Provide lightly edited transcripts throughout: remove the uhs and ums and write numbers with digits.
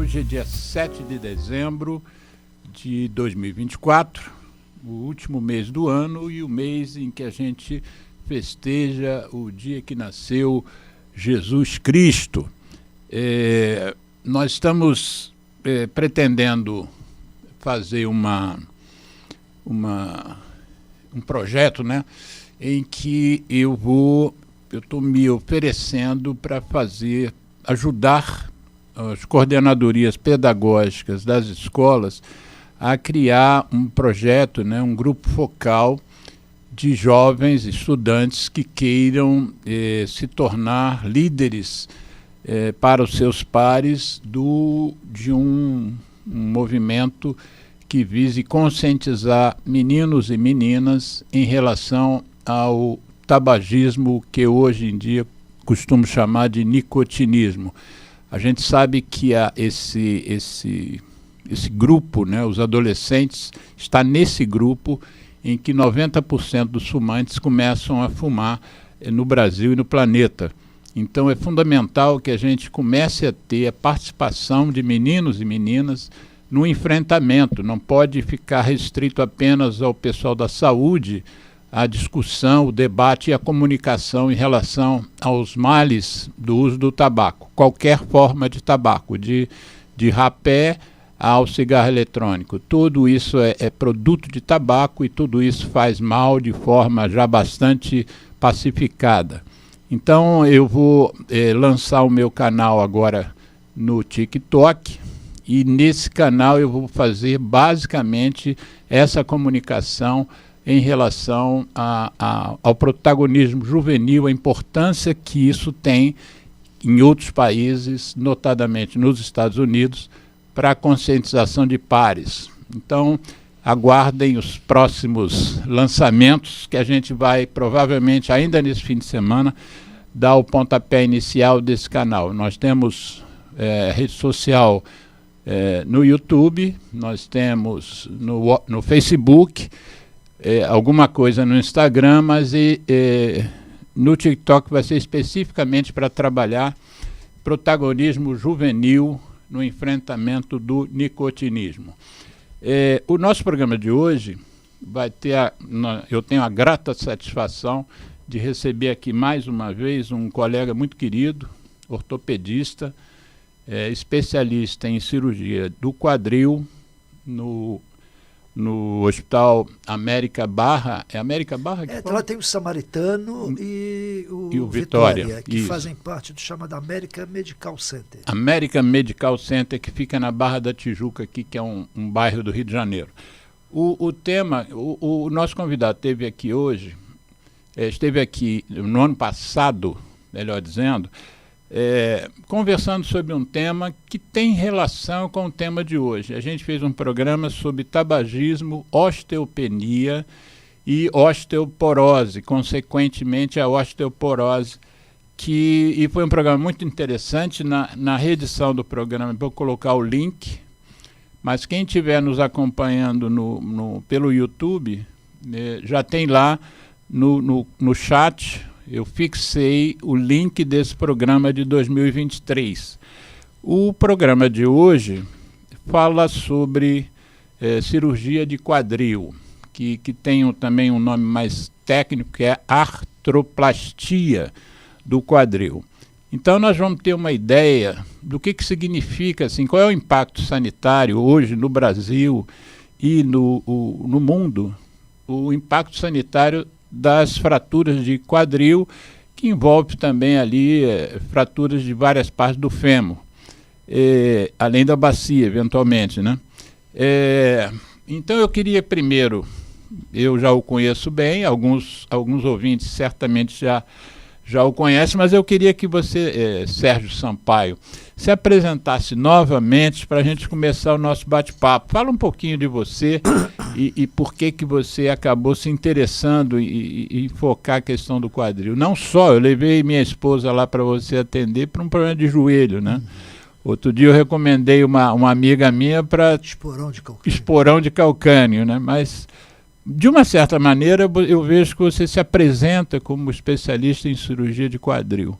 Hoje é dia 7 de dezembro de 2024, o último mês do ano e o mês em que a gente festeja o dia que nasceu Jesus Cristo. Nós estamos pretendendo fazer um projeto, né, em que eu estou me oferecendo para ajudar as coordenadorias pedagógicas das escolas a criar um projeto, né, um grupo focal de jovens estudantes que queiram se tornar líderes para os seus pares de um movimento que vise conscientizar meninos e meninas em relação ao tabagismo, que hoje em dia costumo chamar de nicotinismo. A gente sabe que esse grupo, né, os adolescentes, está nesse grupo em que 90% dos fumantes começam a fumar no Brasil e no planeta. Então é fundamental que a gente comece a ter a participação de meninos e meninas no enfrentamento. Não pode ficar restrito apenas ao pessoal da saúde, a discussão, o debate e a comunicação em relação aos males do uso do tabaco. Qualquer forma de tabaco, de rapé ao cigarro eletrônico. Tudo isso é produto de tabaco e tudo isso faz mal de forma já bastante pacificada. Então eu vou lançar o meu canal agora no TikTok e nesse canal eu vou fazer basicamente essa comunicação em relação ao protagonismo juvenil, a importância que isso tem em outros países, notadamente nos Estados Unidos, para a conscientização de pares. Então, aguardem os próximos lançamentos, que a gente vai, provavelmente, ainda nesse fim de semana, dar o pontapé inicial desse canal. Nós temos rede social no YouTube, nós temos no Facebook, alguma coisa no Instagram, mas no TikTok vai ser especificamente para trabalhar protagonismo juvenil no enfrentamento do nicotinismo. O nosso programa de hoje vai ter, eu tenho a grata satisfação de receber aqui mais uma vez um colega muito querido, ortopedista, especialista em cirurgia do quadril no Hospital América Barra. É América Barra? Lá tem o Samaritano e o Vitória, que fazem parte do chamado América Medical Center. América Medical Center, que fica na Barra da Tijuca, aqui, que é um bairro do Rio de Janeiro. O tema, o nosso convidado esteve aqui hoje, esteve aqui no ano passado, melhor dizendo, conversando sobre um tema que tem relação com o tema de hoje. A gente fez um programa sobre tabagismo, osteopenia e osteoporose, consequentemente a osteoporose, e foi um programa muito interessante. Na reedição do programa, vou colocar o link, mas quem estiver nos acompanhando pelo YouTube, já tem lá no chat. Eu fixei o link desse programa de 2023. O programa de hoje fala sobre cirurgia de quadril, que tem também um nome mais técnico, que é artroplastia do quadril. Então nós vamos ter uma ideia do que significa, assim, qual é o impacto sanitário hoje no Brasil e no mundo, o impacto sanitário das fraturas de quadril, que envolve também ali fraturas de várias partes do fêmur, além da bacia, eventualmente, né? Então eu queria primeiro, eu já o conheço bem, alguns ouvintes certamente já o conhecem, mas eu queria que você, Sérgio Sampaio, se apresentasse novamente para a gente começar o nosso bate-papo. Fala um pouquinho de você e por que você acabou se interessando em focar a questão do quadril. Não só, eu levei minha esposa lá para você atender para um problema de joelho, né? Outro dia eu recomendei uma amiga minha para esporão de calcânio, né? Mas, de uma certa maneira, eu vejo que você se apresenta como especialista em cirurgia de quadril.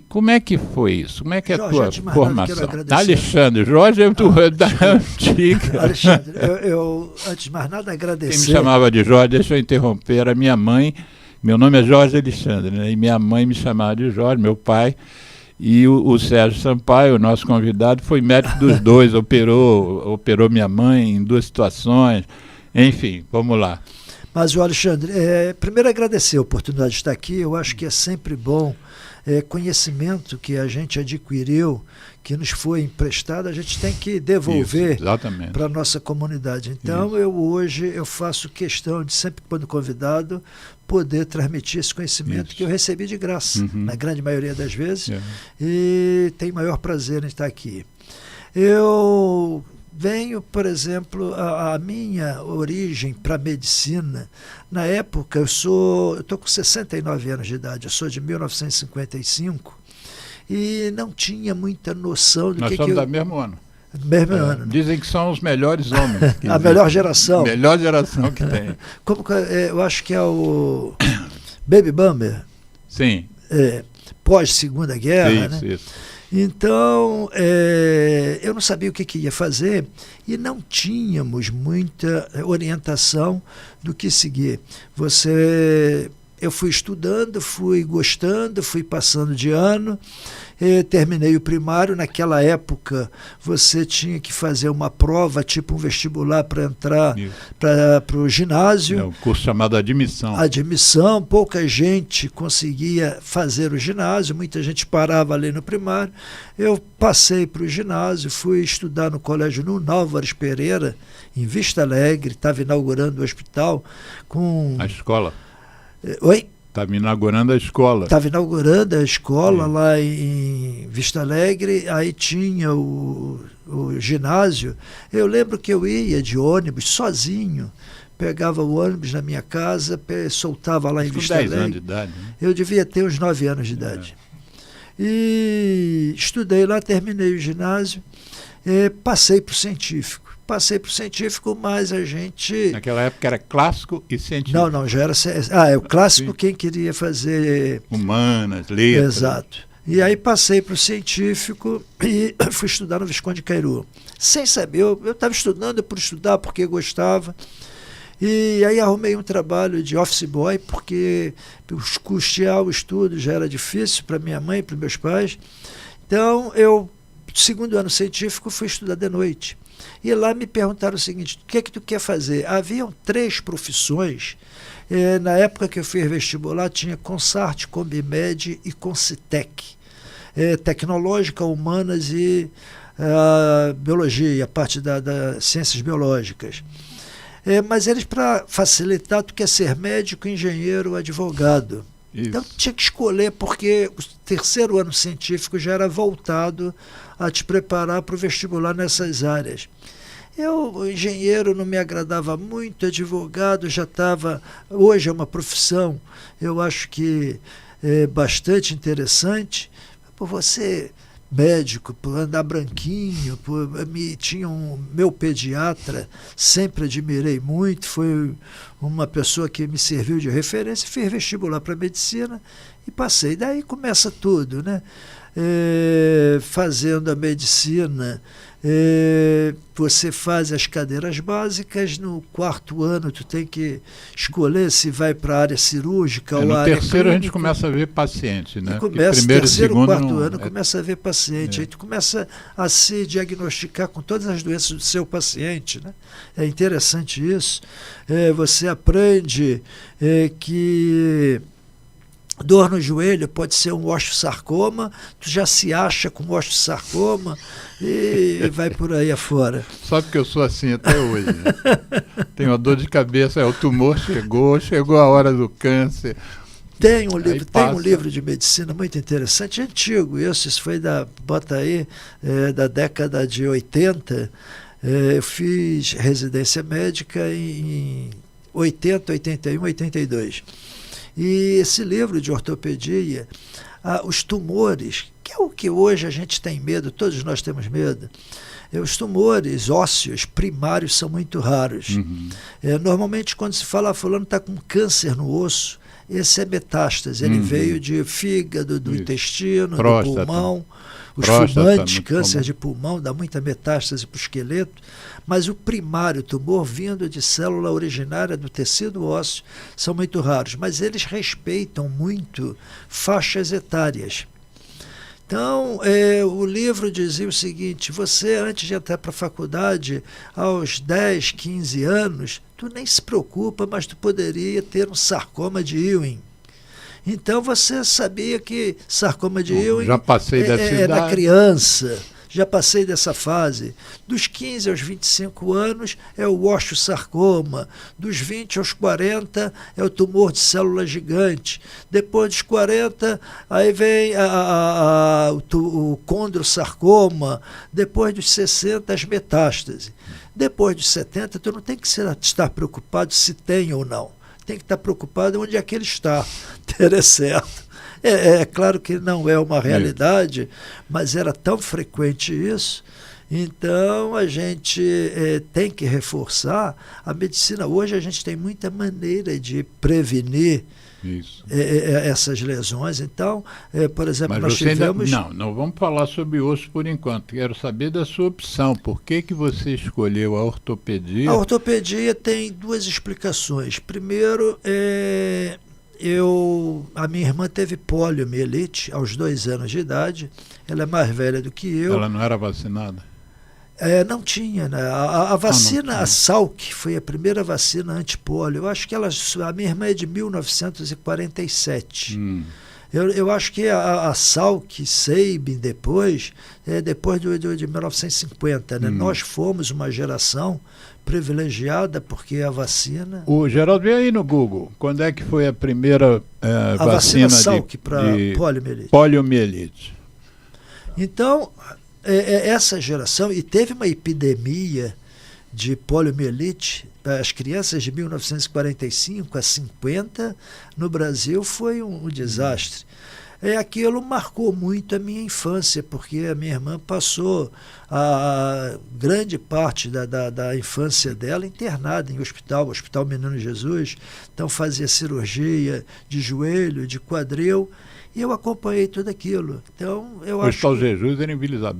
Como é que foi isso? Como é que é a Jorge, tua antes de mais nada, formação? quero agradecer. Alexandre, Jorge é da antiga. Alexandre, eu, antes de mais nada, Quem agradecer. me chamava de Jorge, deixa eu interromper, era minha mãe. Meu nome é Jorge Alexandre, né? E minha mãe me chamava de Jorge, meu pai. E o Sérgio Sampaio, o nosso convidado, foi médico dos dois, operou minha mãe em 2 situações. Enfim, vamos lá. Mas, o Alexandre, primeiro agradecer a oportunidade de estar aqui. Eu acho que é sempre bom conhecimento que a gente adquiriu, que nos foi emprestado, a gente tem que devolver para a nossa comunidade. Então, hoje eu faço questão de, sempre quando convidado, poder transmitir esse conhecimento que eu recebi de graça, na grande maioria das vezes, e tenho maior prazer em estar aqui. Eu venho, por exemplo, a minha origem para a medicina. Na época, eu estou com 69 anos de idade, eu sou de 1955, e não tinha muita noção do Nós que somos eu... do mesmo ano. Mesmo ano. Dizem que são os melhores homens. A melhor geração. Melhor geração que tem. Eu acho que é o Baby Boomer. Sim. Pós-Segunda Guerra, isso, né? Isso. Então, eu não sabia o que ia fazer e não tínhamos muita orientação do que seguir. Eu fui estudando, fui gostando, fui passando de ano, terminei o primário. Naquela época, você tinha que fazer uma prova, tipo um vestibular, para entrar para o ginásio. Um curso chamado admissão. Admissão, pouca gente conseguia fazer o ginásio, muita gente parava ali no primário. Eu passei para o ginásio, fui estudar no colégio Nuno Álvares Pereira, em Vista Alegre, estava inaugurando o hospital com... A escola. Oi? Estava inaugurando a escola. Estava inaugurando a escola lá em Vista Alegre, aí tinha o ginásio. Eu lembro que eu ia de ônibus sozinho, pegava o ônibus na minha casa, soltava lá em Vista Alegre. 10 anos de idade. Né? Eu devia ter uns 9 anos de idade. E estudei lá, terminei o ginásio, passei para o científico. Mas a gente... Naquela época era clássico e científico. Não, já era... o clássico, quem queria fazer... Humanas, letras. Exato. E aí passei para o científico e fui estudar no Visconde de Cairu. Sem saber, eu estava estudando por estudar, porque gostava. E aí arrumei um trabalho de office boy, porque custear o estudo já era difícil para minha mãe e para meus pais. Então, segundo ano científico, fui estudar de noite. E lá me perguntaram o seguinte: o que é que tu quer fazer? Haviam 3 profissões. Na época que eu fiz vestibular, tinha Consart, Combimed e Concitec. Tecnológica, humanas e biologia, a parte das ciências biológicas. Mas eles, para facilitar, tu quer ser médico, engenheiro, advogado. Isso. Então tinha que escolher, porque o 3º ano científico já era voltado a te preparar para o vestibular nessas áreas. O engenheiro não me agradava muito, advogado já estava... Hoje é uma profissão, eu acho que é bastante interessante. Por você, médico, por andar branquinho, tinha meu pediatra, sempre admirei muito, foi uma pessoa que me serviu de referência. Fiz vestibular para medicina e passei. Daí começa tudo, né? Fazendo a medicina, você faz as cadeiras básicas. No 4º ano tu tem que escolher se vai para a área cirúrgica ou a área clínica. No 3º a gente começa a ver paciente, né? Começa, primeiro, 3º, 4º ano começa a ver paciente. Aí tu começa a se diagnosticar com todas as doenças do seu paciente, né? É interessante isso. Você aprende que dor no joelho pode ser um osteosarcoma, tu já se acha com osteosarcoma e vai por aí afora. Só porque eu sou assim até hoje. Tenho uma dor de cabeça, o tumor chegou a hora do câncer. Tem um livro de medicina muito interessante, antigo, isso foi da década de 80. Eu fiz residência médica em 80, 81, 82. E esse livro de ortopedia, os tumores, que é o que hoje a gente tem medo, todos nós temos medo. Os tumores ósseos primários são muito raros. Normalmente, quando se fala fulano está com câncer no osso, esse é metástase, ele veio de fígado, do intestino, próstata, do pulmão. Os próstata, fumantes, muito câncer comum de pulmão, dá muita metástase para o esqueleto, mas o primário, tumor vindo de célula originária do tecido ósseo, são muito raros, mas eles respeitam muito faixas etárias. Então, o livro dizia o seguinte: você, antes de entrar para a faculdade, aos 10, 15 anos, tu nem se preocupa, mas tu poderia ter um sarcoma de Ewing. Então, você sabia que sarcoma de Ewing já passei dessa é da idade. criança. Já passei dessa fase. Dos 15 aos 25 anos é o osteosarcoma. Dos 20 aos 40 é o tumor de célula gigante. Depois dos 40, aí vem o condrosarcoma. Depois dos 60, as metástases. Depois dos 70, tu não tem que estar preocupado se tem ou não. Tem que estar preocupado onde é que ele está. Ter certo. É claro que não é uma realidade, mas era tão frequente isso. Então, a gente tem que reforçar a medicina. Hoje, a gente tem muita maneira de prevenir essas lesões. Então, por exemplo, mas nós tivemos... Não vamos falar sobre osso por enquanto. Quero saber da sua opção. Por que você escolheu a ortopedia? A ortopedia tem duas explicações. Primeiro, a minha irmã teve poliomielite aos 2 anos de idade. Ela é mais velha do que eu. Ela não era vacinada? Não tinha, né? A vacina, a Salk, foi a primeira vacina antipólio. Eu acho que a minha irmã é de 1947. Eu acho que a Salk, Sabin, depois de 1950. Né? Nós fomos uma geração privilegiada porque a vacina... O Geraldo, vê aí no Google, quando é que foi a primeira vacina Salk para poliomielite? Então, essa geração, e teve uma epidemia de poliomielite, as crianças de 1945 a 50, no Brasil foi um desastre. Aquilo marcou muito a minha infância, porque a minha irmã passou a grande parte da infância dela internada em hospital Menino Jesus. Então fazia cirurgia de joelho, de quadril, e eu acompanhei tudo aquilo. Então, eu acho Hospital Jesus era em Vila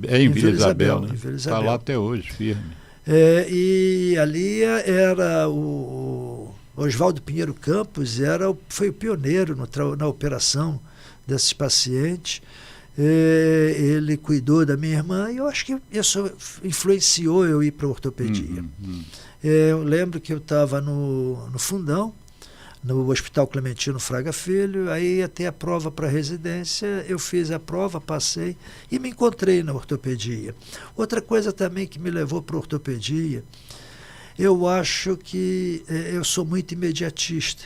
Isabel, né? Está lá até hoje, firme. E ali era o Oswaldo Pinheiro Campos, foi o pioneiro na operação desses pacientes. Ele cuidou da minha irmã e eu acho que isso influenciou eu ir para a ortopedia. Eu lembro que eu estava no Fundão, no Hospital Clementino Fraga Filho, aí ia ter a prova para residência, eu fiz a prova, passei e me encontrei na ortopedia. Outra coisa também que me levou para a ortopedia, eu acho que eu sou muito imediatista.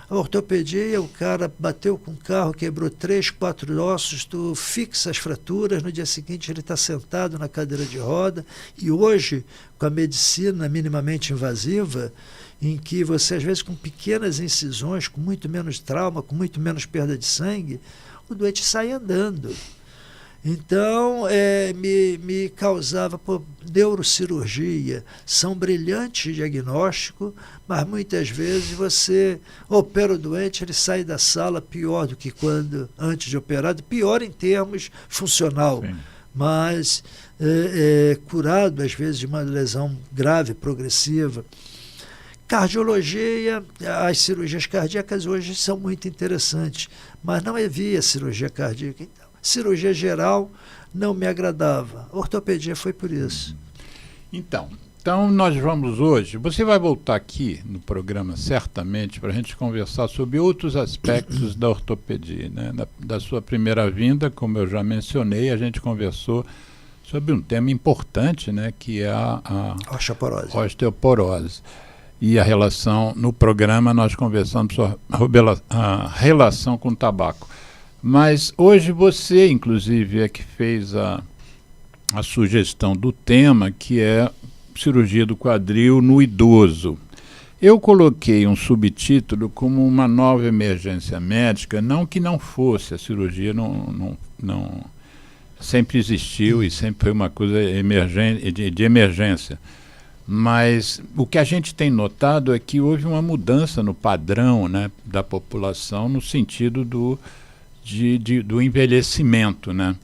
A ortopedia, o cara bateu com o carro, quebrou 3, 4 ossos, tu fixa as fraturas, no dia seguinte ele está sentado na cadeira de roda. E hoje, com a medicina minimamente invasiva, em que você, às vezes, com pequenas incisões, com muito menos trauma, com muito menos perda de sangue, o doente sai andando. Então, me causava neurocirurgia, são brilhantes diagnóstico, mas muitas vezes você opera o doente, ele sai da sala pior do que quando antes de operado, pior em termos funcional, sim, mas curado às vezes de uma lesão grave, progressiva. Cardiologia, as cirurgias cardíacas hoje são muito interessantes, mas não havia cirurgia cardíaca. Então, cirurgia geral não me agradava. Ortopedia foi por isso. Então nós vamos hoje, você vai voltar aqui no programa certamente para a gente conversar sobre outros aspectos da ortopedia, né? Da sua primeira vinda, como eu já mencionei, a gente conversou sobre um tema importante, né? Que é a osteoporose. E a relação, no programa nós conversamos sobre a relação com o tabaco. Mas hoje você, inclusive, é que fez a sugestão do tema, que é cirurgia do quadril no idoso. Eu coloquei um subtítulo como uma nova emergência médica, não que não fosse, a cirurgia não sempre existiu e sempre foi uma coisa de emergência. Mas o que a gente tem notado é que houve uma mudança no padrão, né, da população no sentido do envelhecimento, né?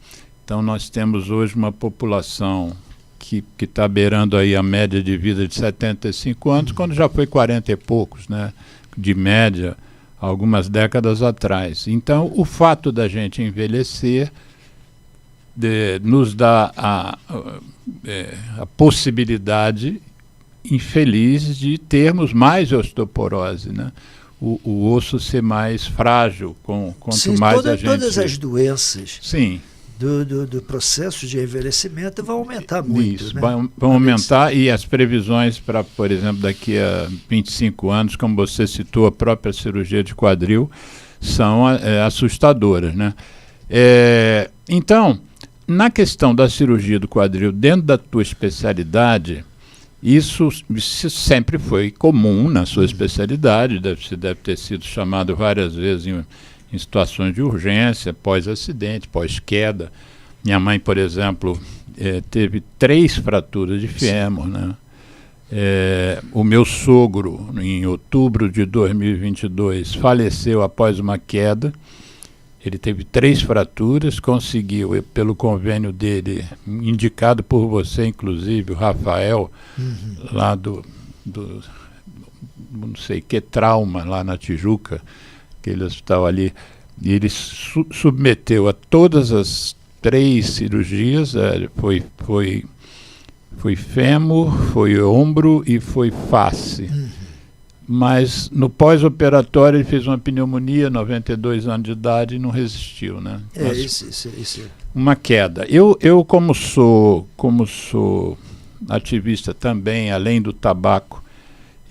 Então nós temos hoje uma população que está beirando aí a média de vida de 75 anos, quando já foi 40 e poucos, né, de média, algumas décadas atrás. Então o fato da gente envelhecer nos dá a possibilidade infeliz de termos mais osteoporose, né? O osso ser mais frágil, quanto mais a gente... Todas as doenças Sim. do processo de envelhecimento vão aumentar muito. Isso, né? vão aumentar, e as previsões para, por exemplo, daqui a 25 anos, como você citou, a própria cirurgia de quadril, são assustadoras, né? Então, na questão da cirurgia do quadril, dentro da tua especialidade, isso sempre foi comum na sua especialidade, você deve ter sido chamado várias vezes em situações de urgência, pós-acidente, pós-queda. Minha mãe, por exemplo, teve 3 fraturas de fêmur, né? O meu sogro, em outubro de 2022, faleceu após uma queda. Ele teve 3 fraturas, conseguiu, pelo convênio dele, indicado por você, inclusive, o Rafael, lá do não sei que trauma, lá na Tijuca, aquele hospital ali, e ele submeteu a todas as 3 cirurgias, foi fêmur, foi ombro e foi face. Mas no pós-operatório ele fez uma pneumonia, 92 anos de idade, e não resistiu, né? Isso. Uma queda. Eu como sou ativista também, além do tabaco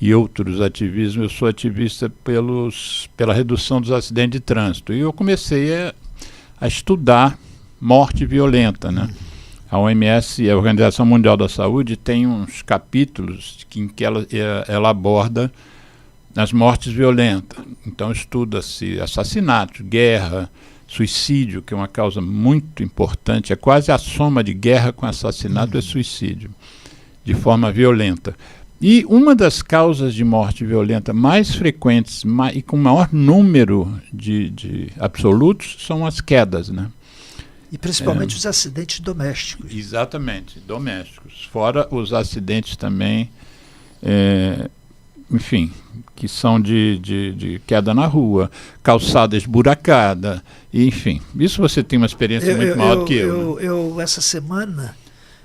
e outros ativismos, eu sou ativista pela redução dos acidentes de trânsito. E eu comecei a estudar morte violenta, né? A OMS, a Organização Mundial da Saúde, tem uns capítulos em que ela aborda as mortes violentas. Então estuda-se assassinato, guerra, suicídio, que é uma causa muito importante, é quase a soma de guerra com assassinato é suicídio, de forma violenta. E uma das causas de morte violenta mais frequentes e com maior número de absolutos são as quedas, né? E principalmente os acidentes domésticos. Exatamente, domésticos. Fora os acidentes também, enfim, que são de queda na rua, calçada esburacada, enfim. Isso você tem uma experiência muito maior do que eu. Eu, essa semana,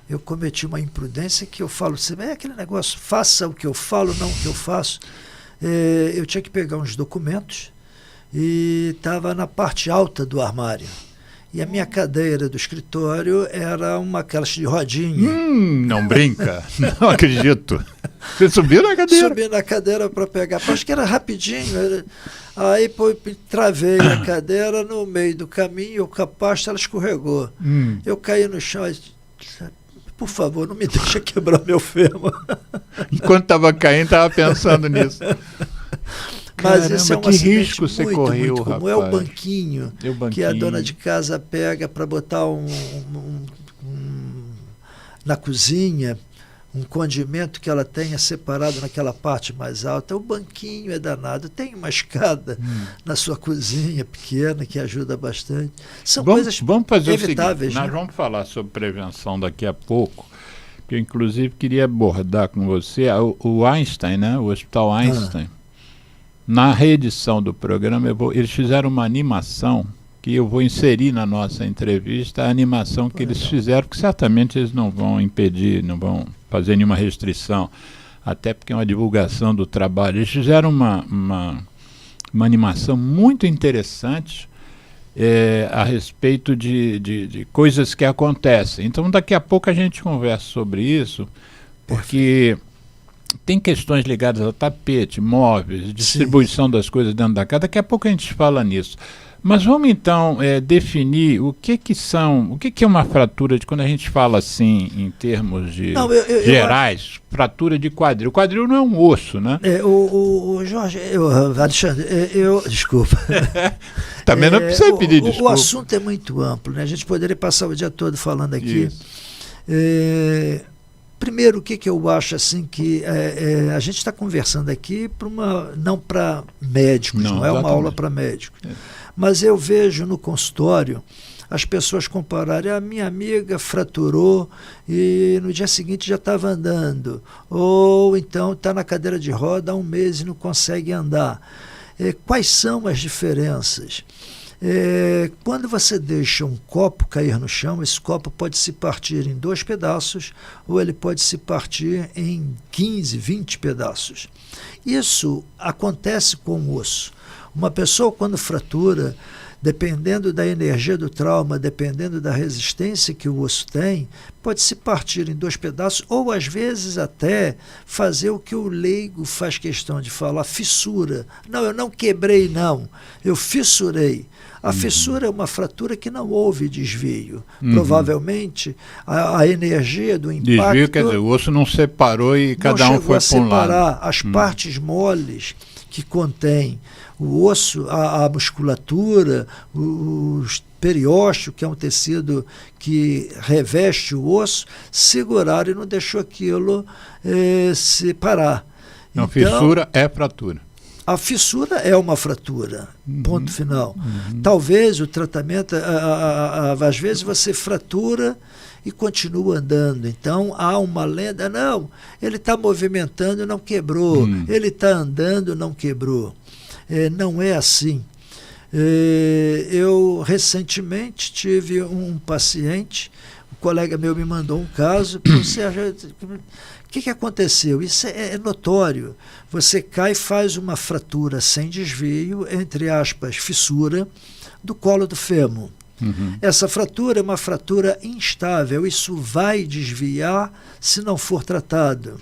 eu cometi uma imprudência que eu falo sempre, aquele negócio, faça o que eu falo, não o que eu faço. Eu tinha que pegar uns documentos e estava na parte alta do armário. E a minha cadeira do escritório era aquelas de rodinha. Não brinca, não acredito. Você subiu na cadeira? Subi na cadeira para pegar, acho que era rapidinho. Aí travei a cadeira no meio do caminho, com a pasta ela escorregou. Eu caí no chão e disse, por favor, não me deixa quebrar meu fêmur. Enquanto estava caindo, estava pensando nisso. Mas caramba, esse é um que risco você correu, muito comum. rapaz. É o banquinho que a dona de casa pega para botar na cozinha, um condimento que ela tenha separado naquela parte mais alta. O banquinho é danado. Tem uma escada na sua cozinha pequena que ajuda bastante. São coisas vamos fazer evitáveis. O seguinte, nós vamos falar sobre prevenção daqui a pouco, que eu inclusive queria abordar com você o Einstein, né? O Hospital Einstein. Na reedição do programa, eles fizeram uma animação que eu vou inserir na nossa entrevista, a animação que eles fizeram, que certamente eles não vão impedir, não vão fazer nenhuma restrição, até porque é uma divulgação do trabalho. Eles fizeram uma animação muito interessante a respeito de coisas que acontecem. Então, daqui a pouco a gente conversa sobre isso, porque tem questões ligadas ao tapete, móveis, distribuição das coisas dentro da casa. Daqui a pouco a gente fala nisso. Mas vamos então definir o que é uma fratura, quando a gente fala assim, em termos gerais, fratura de quadril. O quadril não é um osso, né? Jorge, Alexandre, desculpa. Também não precisa pedir desculpa. O assunto é muito amplo, né? A gente poderia passar o dia todo falando aqui. Primeiro, o que eu acho assim que a gente está conversando aqui não para médicos, não é uma aula para médicos. Mas eu vejo no consultório as pessoas compararem: a minha amiga fraturou e no dia seguinte já estava andando, ou então está na cadeira de roda há um mês e não consegue andar. Quais são as diferenças? Quando você deixa um copo cair no chão, esse copo pode se partir em 2 pedaços ou ele pode se partir em 15, 20 pedaços. Isso acontece com o osso. Uma pessoa, quando fratura, dependendo da energia do trauma, dependendo da resistência que o osso tem, pode se partir em 2 pedaços ou, às vezes, até fazer o que o leigo faz questão de falar: fissura. Não, eu não quebrei, não. Eu fissurei. A fissura é uma fratura que não houve desvio. Provavelmente, a energia do impacto... Desvio quer dizer, o osso não separou e cada um foi para um lado. As partes moles que contém o osso, a musculatura, o periósteo, que é um tecido que reveste o osso, seguraram e não deixou aquilo separar. Não, então, fissura é fratura. A fissura é uma fratura, ponto final. Talvez o tratamento, às vezes você fratura e continua andando. Então há uma lenda: não, ele está movimentando, não quebrou. Ele está andando, não quebrou. Não é assim. Eu recentemente tive um paciente, um colega meu me mandou um caso: o que aconteceu? Isso é notório. Você cai e faz uma fratura sem desvio, entre aspas, fissura, do colo do fêmur. Essa fratura é uma fratura instável, isso vai desviar se não for tratado.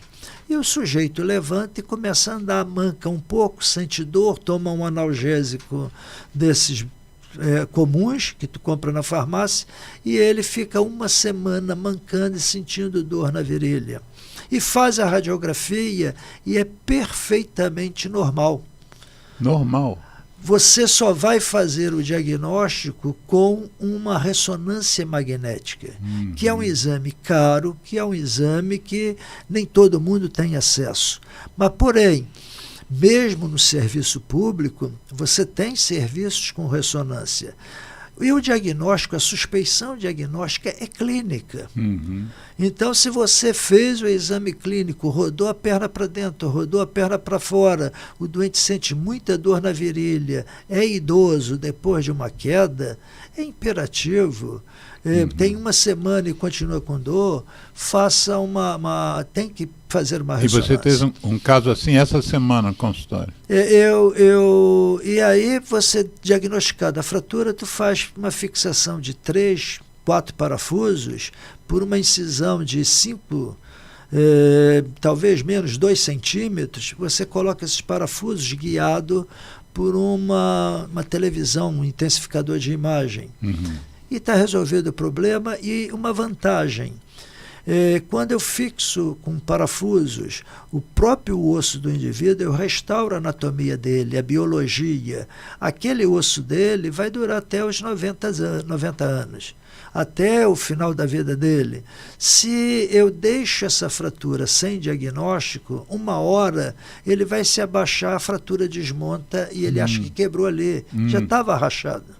E o sujeito levanta e começa a andar, manca um pouco, sente dor, toma um analgésico desses comuns que tu compra na farmácia, e ele fica uma semana mancando e sentindo dor na virilha. E faz a radiografia e é perfeitamente normal. Normal? Você só vai fazer o diagnóstico com uma ressonância magnética, que é um exame caro, que é um exame que nem todo mundo tem acesso. Mas, porém, mesmo no serviço público, você tem serviços com ressonância. E o diagnóstico, a suspeição diagnóstica é clínica. Então, se você fez o exame clínico, rodou a perna para dentro, rodou a perna para fora, o doente sente muita dor na virilha, é idoso depois de uma queda, é imperativo. Tem uma semana e continua com dor, tem que fazer uma ressonância. E você teve um caso assim essa semana no consultório? E aí, você diagnosticada a fratura, tu faz uma fixação de 3, 4 parafusos por uma incisão de 5, talvez menos 2 centímetros. Você coloca esses parafusos guiado por uma televisão, um intensificador de imagem. E está resolvido o problema. E uma vantagem: quando eu fixo com parafusos o próprio osso do indivíduo, eu restauro a anatomia dele, a biologia. Aquele osso dele vai durar até os 90 anos, até o final da vida dele. Se eu deixo essa fratura sem diagnóstico, 1 hora ele vai se abaixar, a fratura desmonta e ele acha que quebrou ali, já estava rachado.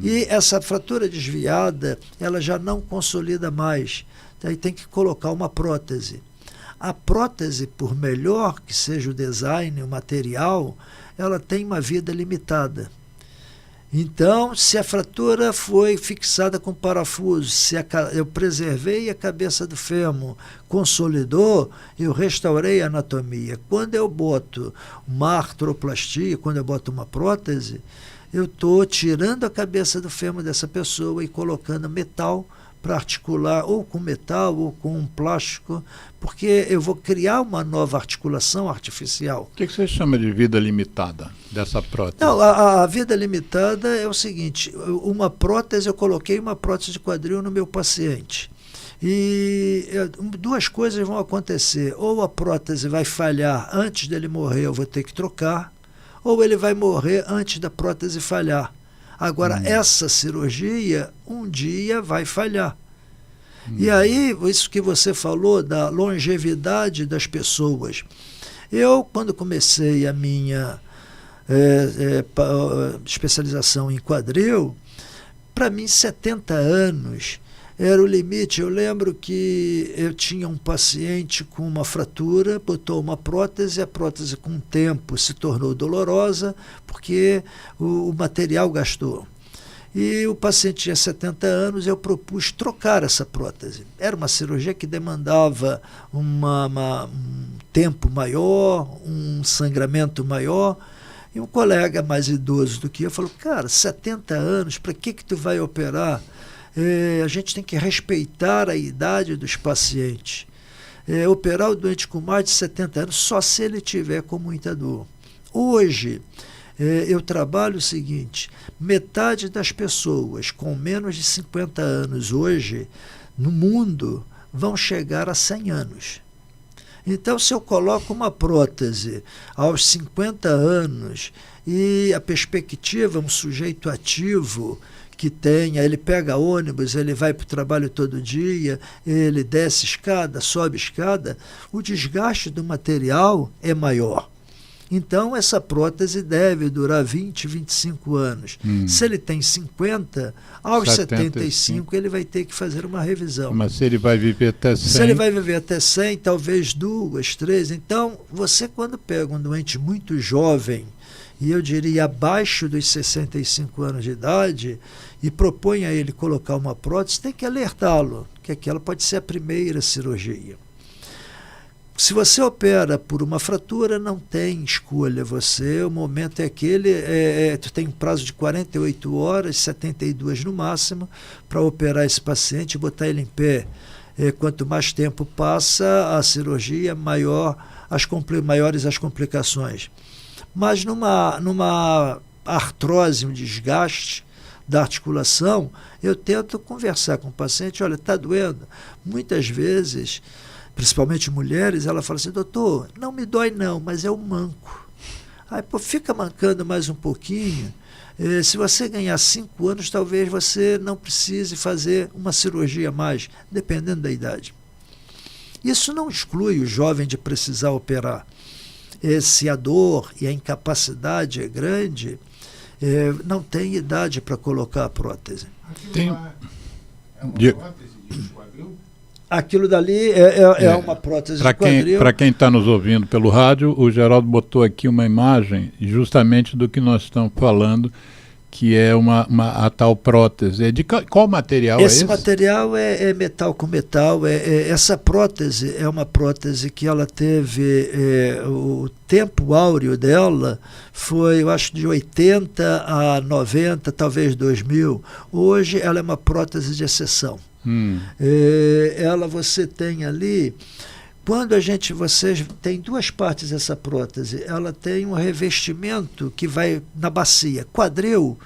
E essa fratura desviada, ela já não consolida mais. Daí tem que colocar uma prótese. A prótese, por melhor que seja o design, o material, ela tem uma vida limitada. Então, se a fratura foi fixada com parafuso, eu preservei a cabeça do fêmur, consolidou, eu restaurei a anatomia. Quando eu boto uma artroplastia, quando eu boto uma prótese, eu estou tirando a cabeça do fêmur dessa pessoa e colocando metal para articular, ou com metal ou com um plástico, porque eu vou criar uma nova articulação artificial. O que você chama de vida limitada dessa prótese? Não, a vida limitada é o seguinte: uma prótese, eu coloquei uma prótese de quadril no meu paciente. E 2 coisas vão acontecer: ou a prótese vai falhar antes dele morrer, eu vou ter que trocar, ou ele vai morrer antes da prótese falhar. Agora, essa cirurgia um dia vai falhar. E aí, isso que você falou da longevidade das pessoas. Eu, quando comecei a minha especialização em quadril, para mim 70 anos era o limite. Eu lembro que eu tinha um paciente com uma fratura, botou uma prótese, a prótese com o tempo se tornou dolorosa porque o material gastou. E o paciente tinha 70 anos, eu propus trocar essa prótese. Era uma cirurgia que demandava um tempo maior, um sangramento maior. E um colega mais idoso do que eu falou, cara, 70 anos, para que tu vai operar? A gente tem que respeitar a idade dos pacientes. Operar o doente com mais de 70 anos só se ele tiver com muita dor. Hoje, eu trabalho o seguinte, metade das pessoas com menos de 50 anos hoje, no mundo, vão chegar a 100 anos. Então, se eu coloco uma prótese aos 50 anos e a perspectiva, um sujeito ativo, que tenha, ele pega ônibus, ele vai para o trabalho todo dia, ele desce escada, sobe escada, o desgaste do material é maior. Então, essa prótese deve durar 20, 25 anos. Se ele tem 50, aos 75 ele vai ter que fazer uma revisão. Mas se ele vai viver até 100... Se ele vai viver até 100, talvez 2, 3. Então, você quando pega um doente muito jovem, e eu diria abaixo dos 65 anos de idade, e propõe a ele colocar uma prótese, tem que alertá-lo, que aquela pode ser a primeira cirurgia. Se você opera por uma fratura, não tem escolha. O momento é aquele, tu tem um prazo de 48 horas, 72 no máximo, para operar esse paciente e botar ele em pé. Quanto mais tempo passa, a cirurgia, maiores as complicações. Mas numa artrose, um desgaste da articulação, eu tento conversar com o paciente, olha, está doendo. Muitas vezes, principalmente mulheres, ela fala assim, doutor, não me dói não, mas é um manco. Aí, fica mancando mais um pouquinho. Se você ganhar 5 anos, talvez você não precise fazer uma cirurgia a mais, dependendo da idade. Isso não exclui o jovem de precisar operar. Se a dor e a incapacidade é grande, não tem idade para colocar a prótese. Tem... É uma prótese de quadril? Aquilo dali é uma prótese de quadril. Para quem está nos ouvindo pelo rádio, o Geraldo botou aqui uma imagem justamente do que nós estamos falando, que é a tal prótese. De qual material é esse? Esse material é metal com metal. Essa prótese é uma prótese que ela teve... o tempo áureo dela foi, eu acho, de 80 a 90, talvez 2000. Hoje ela é uma prótese de exceção. Você tem ali... Quando você tem duas partes dessa prótese, ela tem um revestimento que vai na bacia. Quadril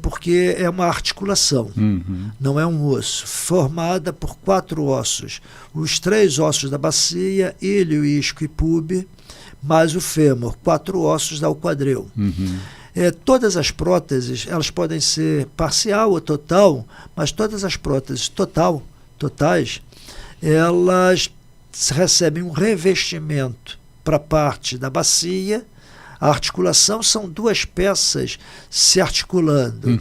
porque é uma articulação, não é um osso, formada por 4 ossos. Os 3 ossos da bacia, ilho, isco e pube, mais o fêmur. 4 ossos dá o quadril. Todas as próteses, elas podem ser parcial ou total, mas todas as próteses totais, elas recebem um revestimento para a parte da bacia. A articulação são 2 peças se articulando.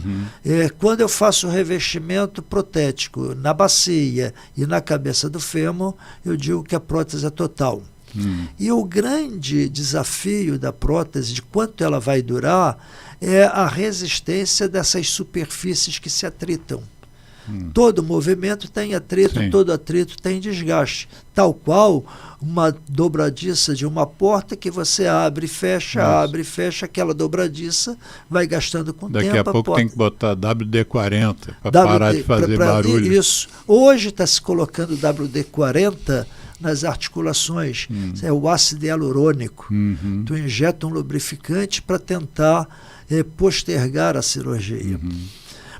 Quando eu faço o revestimento protético na bacia e na cabeça do fêmur, eu digo que a prótese é total. E o grande desafio da prótese, de quanto ela vai durar, é a resistência dessas superfícies que se atritam. Todo movimento tem atrito, sim. Todo atrito tem desgaste. Tal qual uma dobradiça de uma porta que você abre e fecha, aquela dobradiça vai gastando com tempo. Daqui a pouco tem que botar WD-40 para parar de fazer barulho. Isso. Hoje está se colocando WD-40 nas articulações. É o ácido hialurônico. Tu injeta um lubrificante para tentar postergar a cirurgia.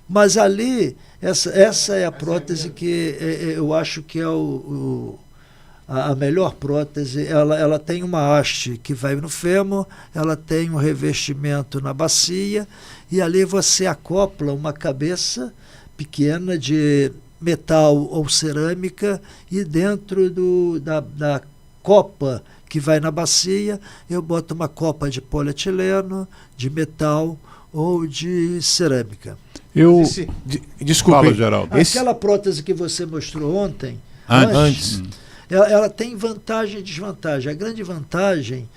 Mas ali, essa é a prótese que eu acho que é a melhor prótese. Ela tem uma haste que vai no fêmur, ela tem um revestimento na bacia, e ali você acopla uma cabeça pequena de metal ou cerâmica, e dentro da copa que vai na bacia, eu boto uma copa de polietileno, de metal ou de cerâmica. Desculpa, Fala, Geraldo. Aquela prótese que você mostrou ontem, Antes. ela tem vantagem e desvantagem. A grande vantagem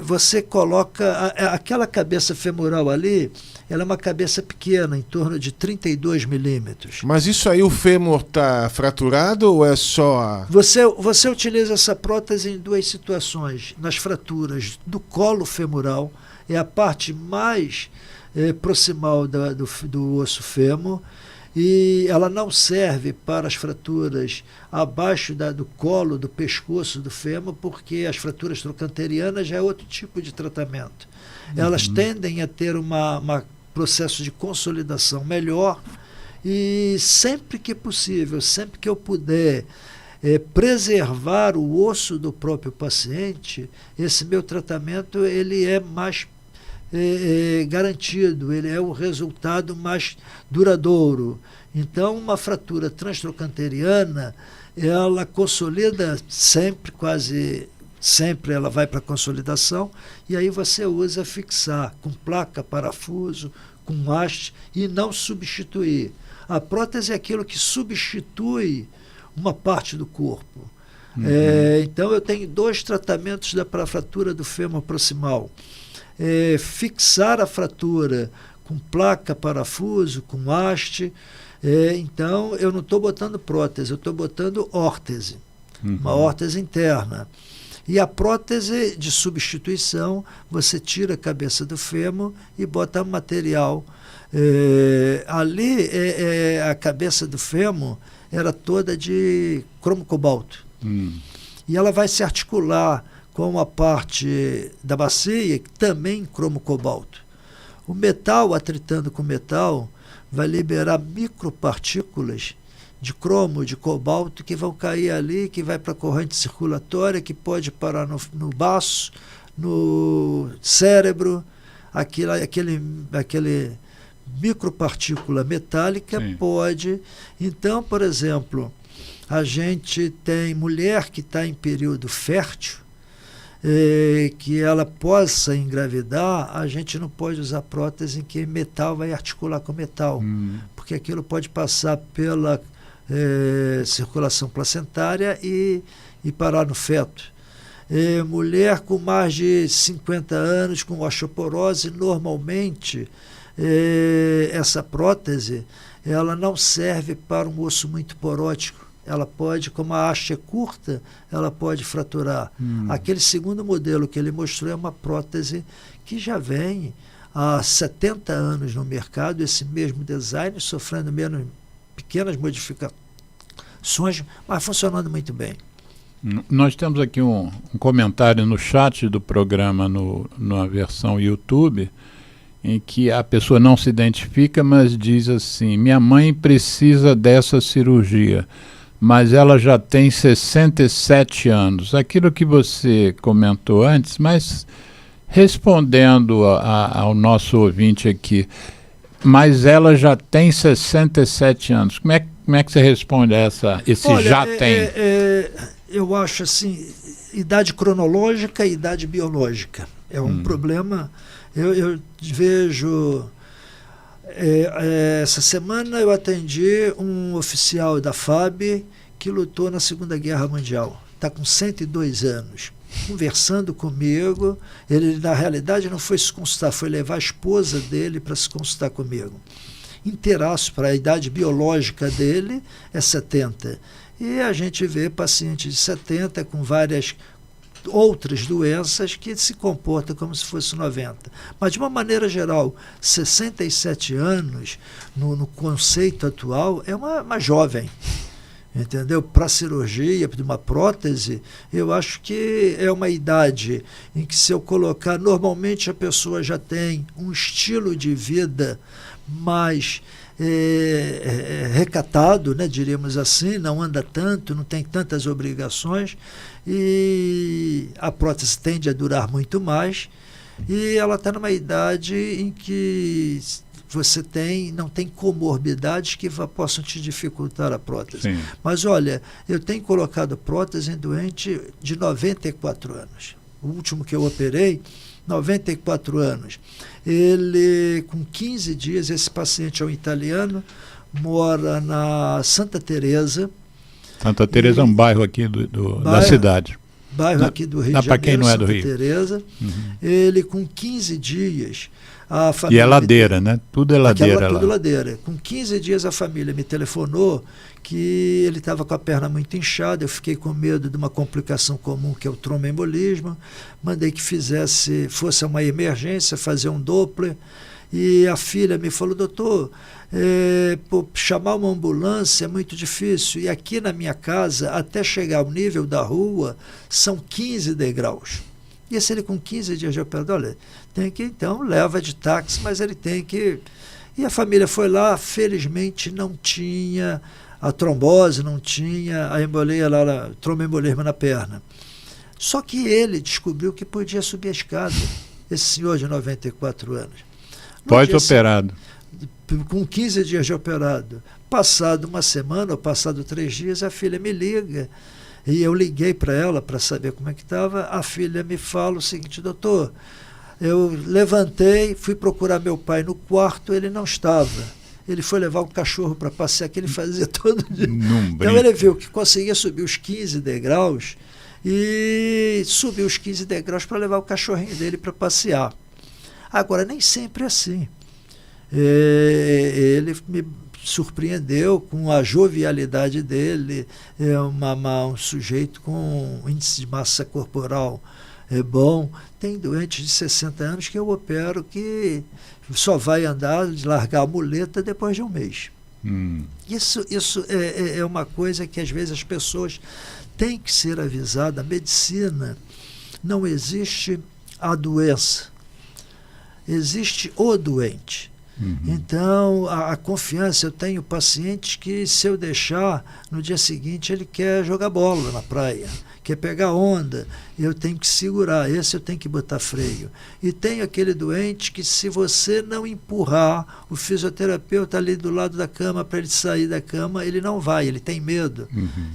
você coloca aquela cabeça femoral ali, ela é uma cabeça pequena, em torno de 32 milímetros. Mas isso aí, o fêmur está fraturado ou é só a... Você utiliza essa prótese em duas situações. Nas fraturas do colo femoral, é a parte mais proximal do osso fêmur, e ela não serve para as fraturas abaixo do colo, do pescoço do fêmur, porque as fraturas trochanterianas já é outro tipo de tratamento. Elas tendem a ter um processo de consolidação melhor, e sempre que possível, sempre que eu puder preservar o osso do próprio paciente, esse meu tratamento ele é mais garantido, ele é o resultado mais duradouro. Então, uma fratura transtrochanteriana, ela consolida sempre, quase sempre ela vai para a consolidação, e aí você usa fixar com placa, parafuso, com haste, e não substituir. A prótese é aquilo que substitui uma parte do corpo. Então, eu tenho dois tratamentos para a fratura do fêmur proximal. Fixar a fratura com placa, parafuso, com haste. Então, eu não estou botando prótese, eu estou botando órtese, uma órtese interna. E a prótese de substituição, você tira a cabeça do fêmur e bota material. Ali, a cabeça do fêmur era toda de cromo cobalto. E ela vai se articular com a parte da bacia, que também cromo cobalto. O metal, atritando com metal, vai liberar micropartículas de cromo, de cobalto, que vão cair ali, que vai para a corrente circulatória, que pode parar no baço, no cérebro, aquele micropartícula metálica. Sim. Pode. Então, por exemplo, a gente tem mulher que está em período fértil, que ela possa engravidar, a gente não pode usar prótese em que metal vai articular com metal, porque aquilo pode passar pela circulação placentária e parar no feto. Mulher com mais de 50 anos, com osteoporose, normalmente essa prótese ela não serve para um osso muito porótico. Ela pode, como a haste é curta, ela pode fraturar. Aquele segundo modelo que ele mostrou é uma prótese que já vem há 70 anos no mercado, esse mesmo design, sofrendo menos pequenas modificações, mas funcionando muito bem. Nós temos aqui um comentário no chat do programa, na versão YouTube, em que a pessoa não se identifica, mas diz assim: minha mãe precisa dessa cirurgia, mas ela já tem 67 anos. Aquilo que você comentou antes, mas respondendo ao nosso ouvinte aqui, mas ela já tem 67 anos. Como é que você responde a esse Olha, já tem? Eu acho assim, idade cronológica e idade biológica. É um problema. Eu vejo... essa semana eu atendi um oficial da FAB que lutou na Segunda Guerra Mundial. Está com 102 anos. Conversando comigo, ele na realidade não foi se consultar, foi levar a esposa dele para se consultar comigo. Inteiraço, para a idade biológica dele é 70. E a gente vê paciente de 70 com várias outras doenças que se comportam como se fosse 90. Mas, de uma maneira geral, 67 anos, no conceito atual, é uma jovem. Entendeu? Para cirurgia, para uma prótese, eu acho que é uma idade em que, se eu colocar, normalmente a pessoa já tem um estilo de vida mais recatado, né, diríamos assim, não anda tanto, não tem tantas obrigações, e a prótese tende a durar muito mais, e ela está numa idade em que você não tem comorbidades que possam te dificultar a prótese. Sim. Mas olha, eu tenho colocado prótese em doente de 94 anos. O último que eu operei, 94 anos. Ele, com 15 dias, esse paciente é um italiano, mora na Santa Teresa. Santa Teresa é um bairro aqui da cidade. Bairro aqui do Rio de Janeiro, para quem não é do Santa Rio. Teresa. Uhum. Ele, com 15 dias, a E família... é ladeira, né? Tudo é ladeira lá. Tudo ladeira. Com 15 dias, a família me telefonou que ele estava com a perna muito inchada. Eu fiquei com medo de uma complicação comum, que é o tromboembolismo. Mandei que fosse uma emergência, fazer um Doppler. E a filha me falou: doutor, chamar uma ambulância é muito difícil. E aqui na minha casa, até chegar ao nível da rua, são 15 degraus. E se ele com 15 dias de operador, olha, tem que, então, leva de táxi, mas ele tem que... E a família foi lá, felizmente não tinha a trombose, não tinha a embolia lá, tromboembolismo na perna. Só que ele descobriu que podia subir a escada, esse senhor de 94 anos. Pós-operado. Com 15 dias de operado. Passado uma semana ou passado 3 dias, a filha me liga. E eu liguei para ela para saber como é que estava. A filha me fala o seguinte: doutor, eu levantei, fui procurar meu pai no quarto, ele não estava. Ele foi levar o cachorro para passear, que ele fazia todo dia. Então ele viu que conseguia subir os 15 degraus e subiu os 15 degraus para levar o cachorrinho dele para passear. Agora, nem sempre é assim. Ele me surpreendeu com a jovialidade dele, um sujeito com índice de massa corporal bom. Tem doentes de 60 anos que eu opero que só vai andar, largar a muleta depois de um mês. Isso é uma coisa que às vezes as pessoas têm que ser avisadas. A medicina, não existe a doença, existe o doente. Então, a confiança, eu tenho pacientes que, se eu deixar, no dia seguinte ele quer jogar bola na praia, quer pegar onda, eu tenho que segurar, esse eu tenho que botar freio. E tem aquele doente que, se você não empurrar, o fisioterapeuta ali do lado da cama para ele sair da cama, ele não vai, ele tem medo.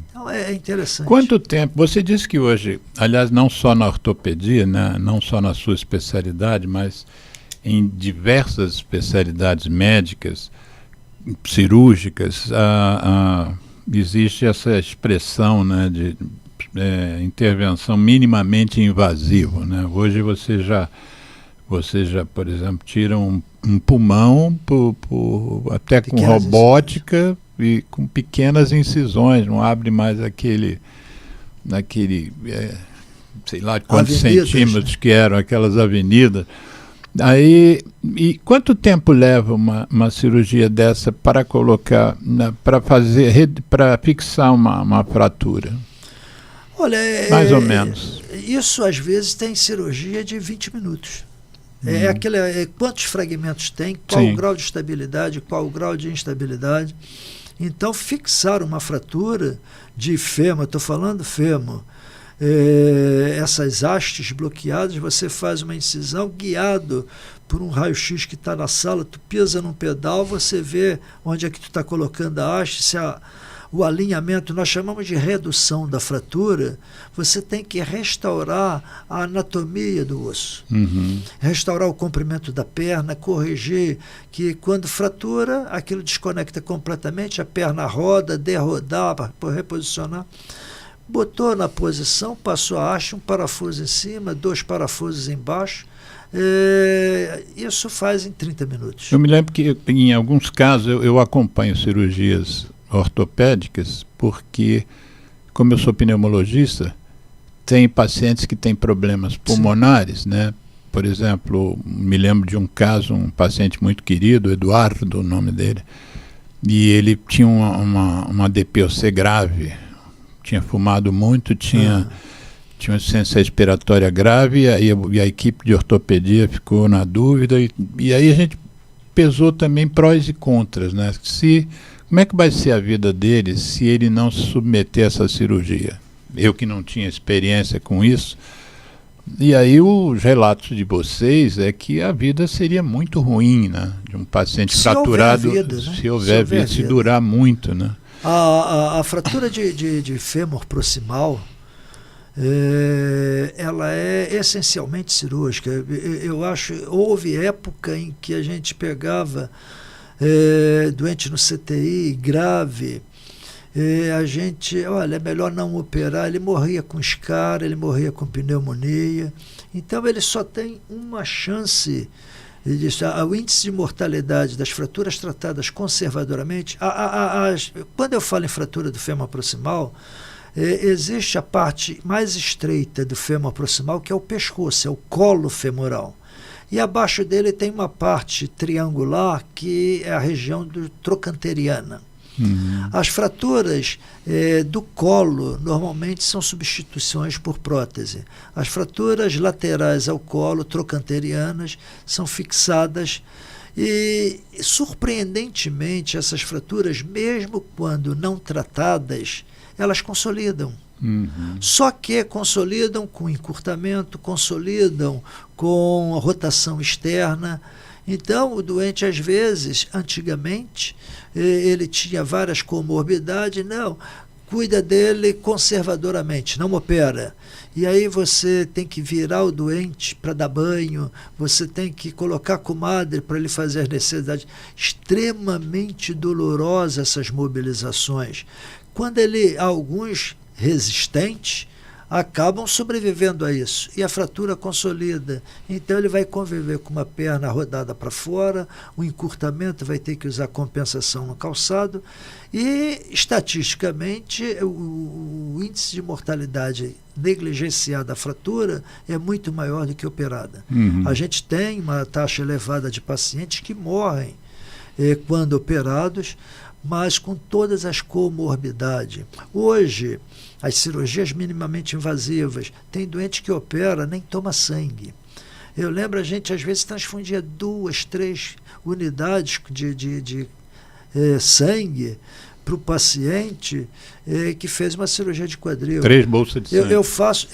Então é interessante. Quanto tempo? Você disse que hoje, aliás, não só na ortopedia, né, não só na sua especialidade, mas em diversas especialidades médicas, cirúrgicas, existe essa expressão, né, de intervenção minimamente invasiva, né? Hoje você já, por exemplo, tira um pulmão até com robótica e com pequenas incisões, não abre mais aquele sei lá quantos centímetros que eram aquelas avenidas. Aí, e quanto tempo leva uma cirurgia dessa para colocar, para fixar uma fratura? Olha, mais ou menos. Isso às vezes tem cirurgia de 20 minutos. Quantos fragmentos tem, qual o grau de estabilidade, qual o grau de instabilidade. Então, fixar uma fratura de fêmur, estou falando fêmur, essas hastes bloqueadas, você faz uma incisão guiado por um raio-x que está na sala, tu pisa num pedal, você vê onde é que tu está colocando a haste, se o alinhamento, nós chamamos de redução da fratura, você tem que restaurar a anatomia do osso, restaurar o comprimento da perna, corrigir que quando fratura, aquilo desconecta completamente, a perna roda, derrodar, para reposicionar. Botou na posição, passou a haste, um parafuso em cima, 2 parafusos embaixo. Isso faz em 30 minutos. Eu me lembro que em alguns casos eu acompanho cirurgias ortopédicas porque, como eu sou pneumologista, tem pacientes que têm problemas pulmonares, né? Por exemplo, me lembro de um caso, um paciente muito querido, Eduardo, o nome dele, e ele tinha uma DPOC grave, tinha fumado muito, tinha uma insuficiência respiratória grave, e a equipe de ortopedia ficou na dúvida, e aí a gente pesou também prós e contras, né? Como é que vai ser a vida dele se ele não se submeter a essa cirurgia? Eu que não tinha experiência com isso, E aí os relatos de vocês é que a vida seria muito ruim, né? De um paciente Se fraturado, houver vida, né? se houver vida, se durar muito, né? A fratura de fêmur proximal, ela é essencialmente cirúrgica. Eu acho, houve época em que a gente pegava doente no CTI grave, a gente, olha, é melhor não operar. Ele morria com escara, ele morria com pneumonia. Então ele só tem uma chance. O índice de mortalidade das fraturas tratadas conservadoramente, quando eu falo em fratura do fêmur proximal, existe a parte mais estreita do fêmur proximal, que é o pescoço, é o colo femoral. E abaixo dele tem uma parte triangular, que é a região do trocanteriana. As fraturas do colo normalmente são substituições por prótese. As fraturas laterais ao colo, trocanterianas, são fixadas e, surpreendentemente, essas fraturas, mesmo quando não tratadas, elas consolidam. Só que consolidam com encurtamento, consolidam com rotação externa. Então, o doente, às vezes, antigamente, ele tinha várias comorbidades, não, cuida dele conservadoramente, não opera. E aí você tem que virar o doente para dar banho, você tem que colocar a comadre para ele fazer as necessidades. Extremamente dolorosas essas mobilizações. Quando alguns resistentes, acabam sobrevivendo a isso. E a fratura consolida. Então ele vai conviver com uma perna rodada para fora, o encurtamento vai ter que usar compensação no calçado e, estatisticamente, o índice de mortalidade negligenciada da fratura é muito maior do que operada. A gente tem uma taxa elevada de pacientes que morrem quando operados, mas com todas as comorbidades. Hoje, as cirurgias minimamente invasivas, tem doente que opera, nem toma sangue. Eu lembro, a gente às vezes transfundia 2, 3 unidades de sangue para o paciente que fez uma cirurgia de quadril. 3 bolsas de sangue.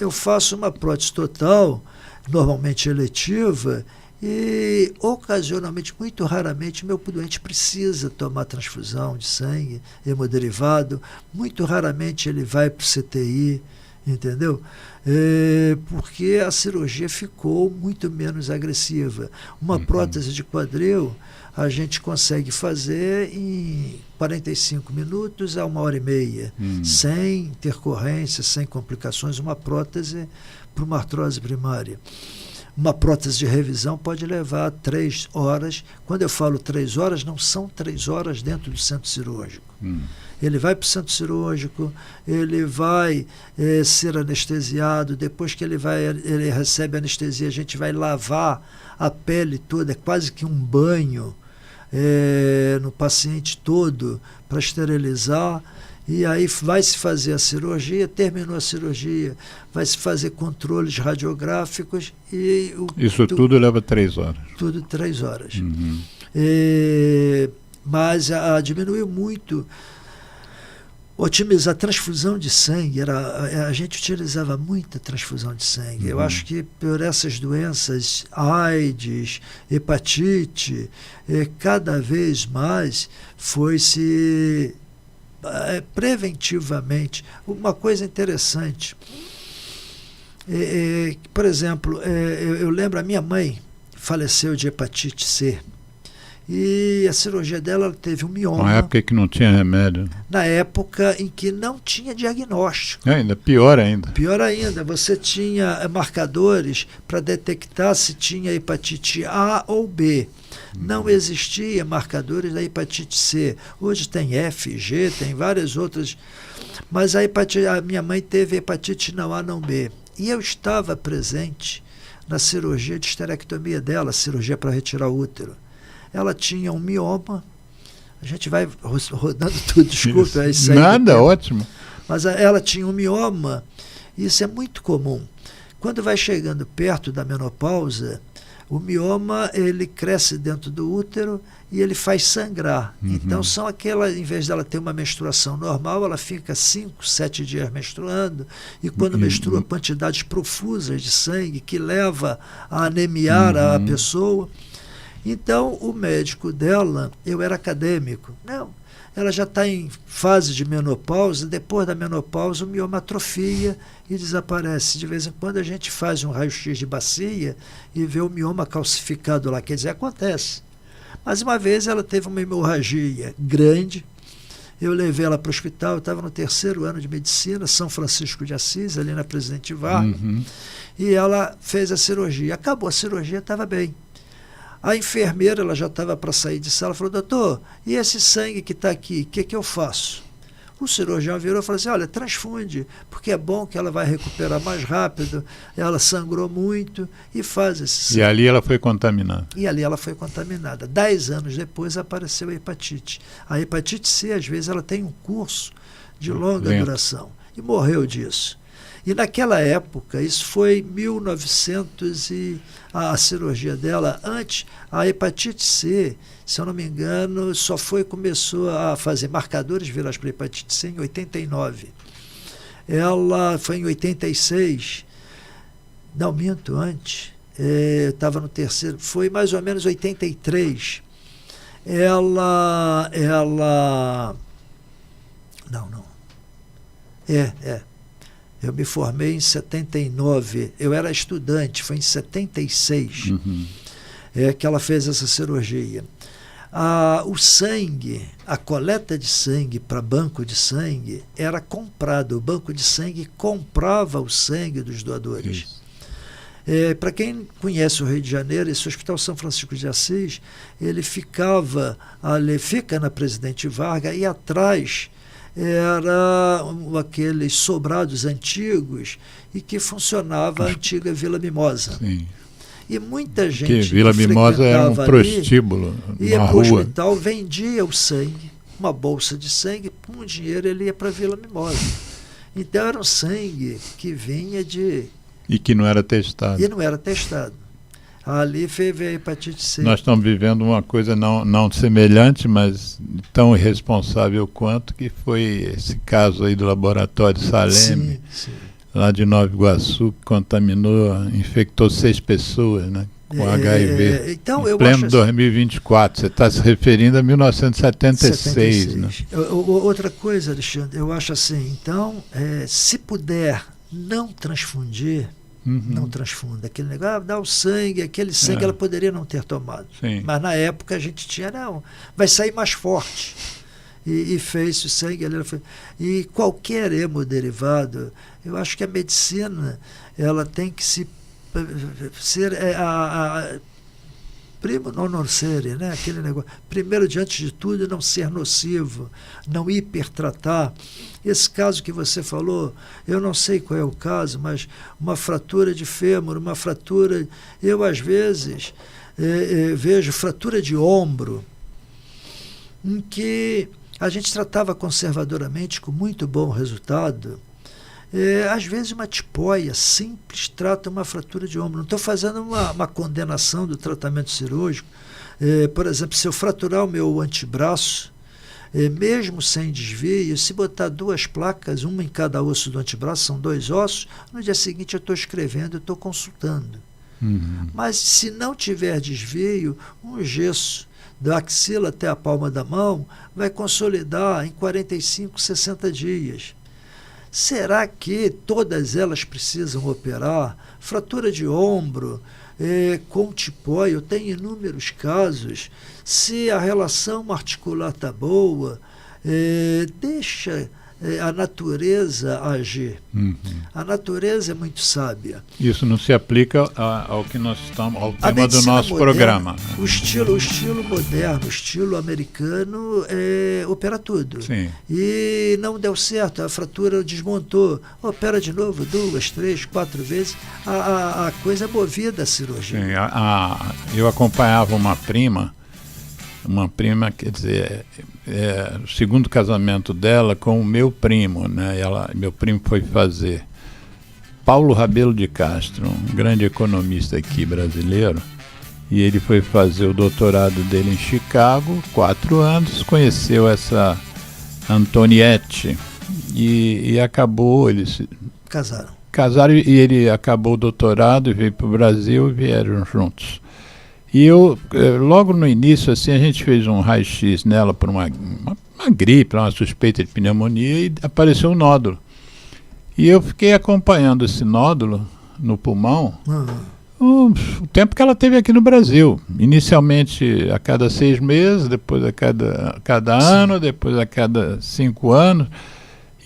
Eu faço uma prótese total, normalmente eletiva, e ocasionalmente, muito raramente, meu doente precisa tomar transfusão de sangue, hemoderivado. Muito raramente ele vai para o CTI, entendeu? Porque a cirurgia ficou muito menos agressiva. Uma prótese de quadril a gente consegue fazer em 45 minutos a 1h30, sem intercorrência, sem complicações. Uma prótese para uma artrose primária. Uma prótese de revisão pode levar 3 horas. Quando eu falo 3 horas, não são 3 horas dentro do centro cirúrgico. Ele vai para o centro cirúrgico, ele vai ser anestesiado. Depois que ele recebe anestesia, a gente vai lavar a pele toda, é quase que um banho no paciente todo para esterilizar. E aí vai se fazer a cirurgia, terminou a cirurgia, vai se fazer controles radiográficos e... Isso tudo leva 3 horas. Tudo 3 horas. Mas diminuiu muito. Otimizar a transfusão de sangue, a gente utilizava muita transfusão de sangue. Eu acho que por essas doenças, AIDS, hepatite, cada vez mais foi-se... preventivamente. Uma coisa interessante, por exemplo, eu lembro, a minha mãe faleceu de hepatite C e a cirurgia dela, ela teve um mioma. Na época que não tinha remédio. Na época em que não tinha diagnóstico. Ainda pior ainda. Pior ainda, você tinha marcadores para detectar se tinha hepatite A ou B. Não existia marcadores da hepatite C. Hoje tem F, G, tem várias outras. Mas a minha mãe teve hepatite não A, não B. E eu estava presente na cirurgia de esterectomia dela, cirurgia para retirar o útero. Ela tinha um mioma. A gente vai rodando tudo, desculpa. Isso aí nada, ótimo. Mas ela tinha um mioma. Isso é muito comum. Quando vai chegando perto da menopausa, O mioma, ele cresce dentro do útero e ele faz sangrar. Então, são aquelas, em vez dela ter uma menstruação normal, ela fica 5, 7 dias menstruando, e quando menstrua, quantidades profusas de sangue que leva a anemiar a pessoa. Então, o médico dela, eu era acadêmico. Não, ela já está em fase de menopausa, depois da menopausa o mioma atrofia e desaparece. De vez em quando a gente faz um raio-x de bacia e vê o mioma calcificado lá, quer dizer, acontece. Mas uma vez ela teve uma hemorragia grande, eu levei ela para o hospital, eu estava no 3º ano de medicina, São Francisco de Assis, ali na Presidente Vargas, e ela fez a cirurgia. Acabou a cirurgia, estava bem. A enfermeira, ela já estava para sair de sala, falou: doutor, e esse sangue que está aqui, o que eu faço? O cirurgião virou e falou assim: olha, transfunde, porque é bom que ela vai recuperar mais rápido, ela sangrou muito, e faz esse sangue. E ali ela foi contaminada. E ali ela foi contaminada. 10 anos depois apareceu a hepatite. A hepatite C, às vezes, ela tem um curso de longa duração, e morreu disso. E naquela época, isso foi 1900 e a cirurgia dela, antes, a hepatite C, se eu não me engano, começou a fazer marcadores virais para hepatite C em 89. Ela foi em 86, não minto, antes, eu estava no 3º, foi mais ou menos 83. Não. Eu me formei em 79, eu era estudante, foi em 76 que ela fez essa cirurgia. O sangue, a coleta de sangue para banco de sangue era comprado, o banco de sangue comprava o sangue dos doadores. Para quem conhece o Rio de Janeiro, esse Hospital São Francisco de Assis, ele fica na Presidente Vargas, e atrás era aqueles sobrados antigos e que funcionava a antiga Vila Mimosa. Sim. E muita gente que Vila Mimosa era um prostíbulo, ia uma para o rua. hospital, vendia o sangue, uma bolsa de sangue, com dinheiro ele ia para a Vila Mimosa. Então era um sangue que vinha de... E que não era testado. E não era testado. Ali veio a hepatite C. Nós estamos vivendo uma coisa não semelhante, mas tão irresponsável quanto, que foi esse caso aí do laboratório Saleme, lá de Nova Iguaçu, que contaminou, infectou 6 pessoas, né, com HIV. Então, em pleno 2024, você está se referindo a 1976. Né? Outra coisa, Alexandre, eu acho assim, então, se puder não transfundir, não transfunda. Aquele negócio, dá o sangue, aquele sangue ela poderia não ter tomado. Sim. Mas na época a gente tinha, não, vai sair mais forte. E fez o sangue. E qualquer hemoderivado, eu acho que a medicina ela tem que ser primo non nocere, né? Aquele negócio. Primeiro, diante de tudo, não ser nocivo, não hipertratar. Esse caso que você falou, eu não sei qual é o caso, mas uma fratura de fêmur, uma fratura... Eu, às vezes, vejo fratura de ombro, em que a gente tratava conservadoramente, com muito bom resultado. Às vezes uma tipóia simples trata uma fratura de ombro. Não estou fazendo uma condenação do tratamento cirúrgico. Por exemplo, se eu fraturar o meu antebraço, mesmo sem desvio, se botar 2 placas, uma em cada osso do antebraço, são 2 ossos, no dia seguinte eu estou escrevendo, eu estou consultando. Mas se não tiver desvio, um gesso da axila até a palma da mão vai consolidar em 45, 60 dias. Será que todas elas precisam operar? Fratura de ombro, com tipóia, eu tenho inúmeros casos. Se a relação articular está boa, deixa a natureza agir. A natureza é muito sábia. Isso não se aplica ao que nós estamos, ao tema do nosso programa. O estilo moderno, o estilo americano opera tudo. Sim. E não deu certo, a fratura desmontou, opera de novo 2, 3, 4 vezes, a coisa é movida a cirurgia. Sim, eu acompanhava uma prima, quer dizer, o segundo casamento dela com o meu primo, né? Meu primo foi fazer. Paulo Rabelo de Castro, um grande economista aqui brasileiro, E ele foi fazer o doutorado dele em Chicago, 4 anos, conheceu essa Antoniette e acabou, eles casaram e ele acabou o doutorado e veio para o Brasil e vieram juntos. E eu, logo no início, assim, a gente fez um raio-x nela por uma gripe, uma suspeita de pneumonia, e apareceu um nódulo. E eu fiquei acompanhando esse nódulo no pulmão o tempo que ela teve aqui no Brasil. Inicialmente a cada 6 meses, depois a cada ano, depois a cada 5 anos.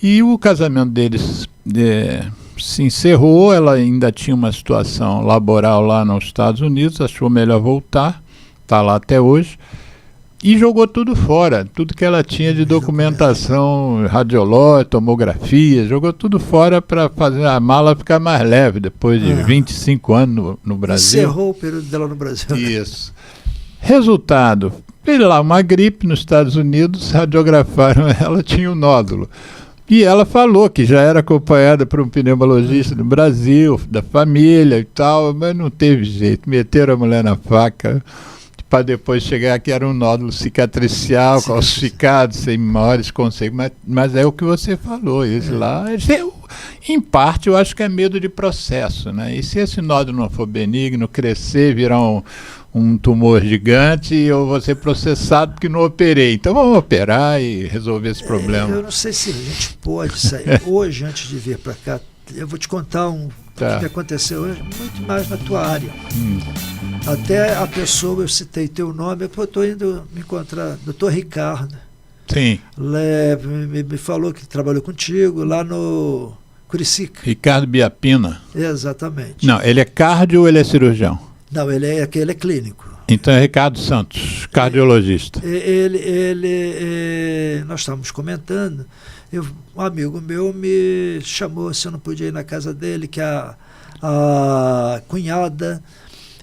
E o casamento deles se encerrou, ela ainda tinha uma situação laboral lá nos Estados Unidos, achou melhor voltar, está lá até hoje, e jogou tudo fora, tudo que ela tinha de documentação radiológica, tomografia, jogou tudo fora para fazer a mala ficar mais leve, depois de 25 anos no Brasil. Encerrou o período dela no Brasil. Isso. Resultado, veio lá uma gripe nos Estados Unidos, radiografaram ela, tinha um nódulo. E ela falou que já era acompanhada por um pneumologista no Brasil, da família e tal, mas não teve jeito. Meteram a mulher na faca para depois chegar que era um nódulo cicatricial, calcificado, sem maiores consequências. Mas é o que você falou, isso lá. Em parte, eu acho que é medo de processo, né? E se esse nódulo não for benigno, crescer, virar um tumor gigante, eu vou ser processado porque não operei. Então vamos operar e resolver esse problema. Eu não sei se a gente pode sair hoje, antes de vir para cá. Eu vou te contar o que aconteceu hoje, muito mais na tua área. Até a pessoa, eu citei teu nome, eu estou indo me encontrar, doutor Ricardo. Sim. Me falou que trabalhou contigo lá no Curicica. Ricardo Biapina. Exatamente. Não, ele é cardio ou ele é cirurgião? Não, ele é clínico. Então é Ricardo Santos, cardiologista. Nós estávamos comentando, um amigo meu me chamou se eu não podia ir na casa dele, que a cunhada,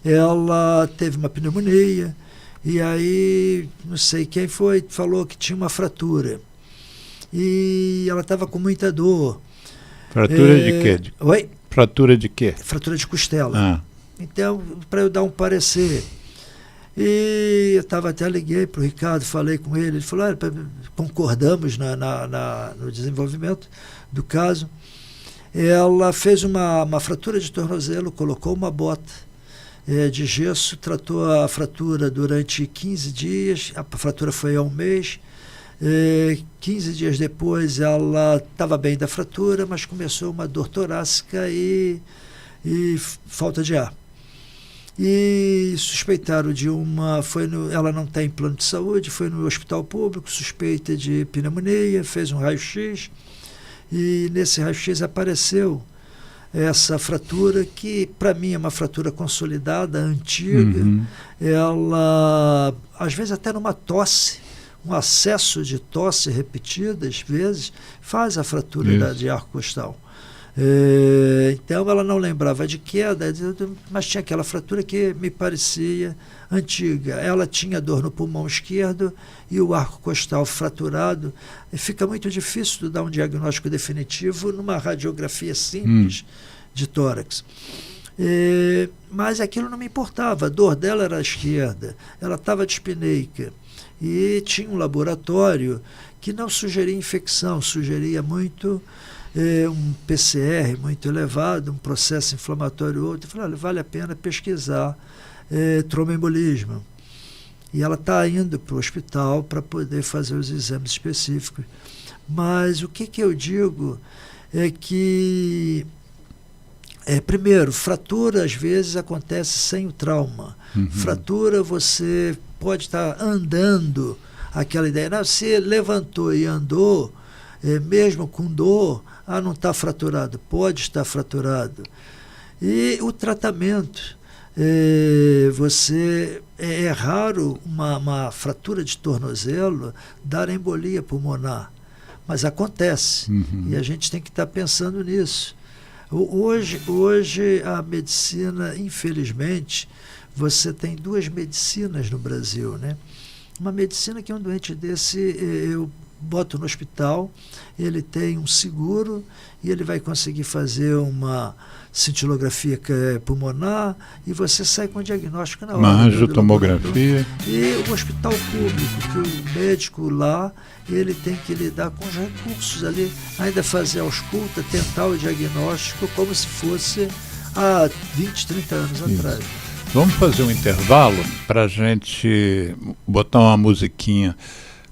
ela teve uma pneumonia, e aí, não sei quem foi, falou que tinha uma fratura. E ela estava com muita dor. Fratura de quê? Oi? Fratura de quê? Fratura de costela. Então, para eu dar um parecer. E eu até liguei para o Ricardo, falei com ele falou, concordamos no desenvolvimento do caso. Ela fez uma fratura de tornozelo, colocou uma bota de gesso, tratou a fratura durante 15 dias, a fratura foi há 1 mês. 15 dias depois ela estava bem da fratura, mas começou uma dor torácica e falta de ar. E suspeitaram de ela não tem plano de saúde, foi no hospital público, suspeita de pneumonia, fez um raio-x, e nesse raio-x apareceu essa fratura, que para mim é uma fratura consolidada, antiga. Ela, às vezes até numa tosse, um acesso de tosse repetida, às vezes, faz a fratura de arco costal. Então ela não lembrava de queda, mas tinha aquela fratura que me parecia antiga. Ela tinha dor no pulmão esquerdo e o arco costal fraturado. E fica muito difícil de dar um diagnóstico definitivo numa radiografia simples de tórax. Mas aquilo não me importava, a dor dela era à esquerda, ela estava dispneica e tinha um laboratório que não sugeria infecção, sugeria muito um PCR muito elevado, um processo inflamatório outro. Eu falei, olha, vale a pena pesquisar tromboembolismo. E ela está indo para o hospital para poder fazer os exames específicos. Mas o que eu digo é que, primeiro, fratura às vezes acontece sem o trauma. Fratura você pode estar andando, aquela ideia, não, se levantou e andou, mesmo com dor, não está fraturado, pode estar fraturado. E o tratamento, é raro uma fratura de tornozelo dar embolia pulmonar, mas acontece, e a gente tem que estar pensando nisso. Hoje a medicina, infelizmente, você tem 2 medicinas no Brasil, né? Uma medicina que um doente desse, eu boto no hospital, ele tem um seguro e ele vai conseguir fazer uma cintilografia pulmonar e você sai com o diagnóstico na hora. Uma angiotomografia. E o hospital público, que o médico lá, ele tem que lidar com os recursos ali, ainda fazer a ausculta, tentar o diagnóstico como se fosse há 20, 30 anos atrás. Vamos fazer um intervalo para a gente botar uma musiquinha.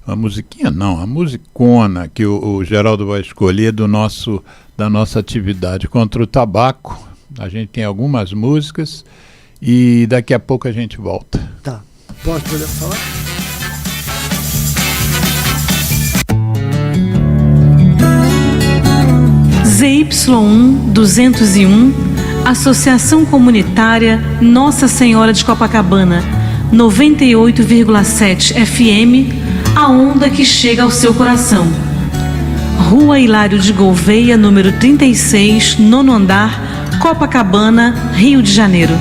Uma musiquinha não, a musicona que o Geraldo vai escolher da nossa atividade contra o tabaco. A gente tem algumas músicas e daqui a pouco a gente volta. Tá, podemos falar? ZY1 201, Associação Comunitária Nossa Senhora de Copacabana, 98,7 FM, a onda que chega ao seu coração. Rua Hilário de Gouveia, número 36, nono andar, Copacabana, Rio de Janeiro.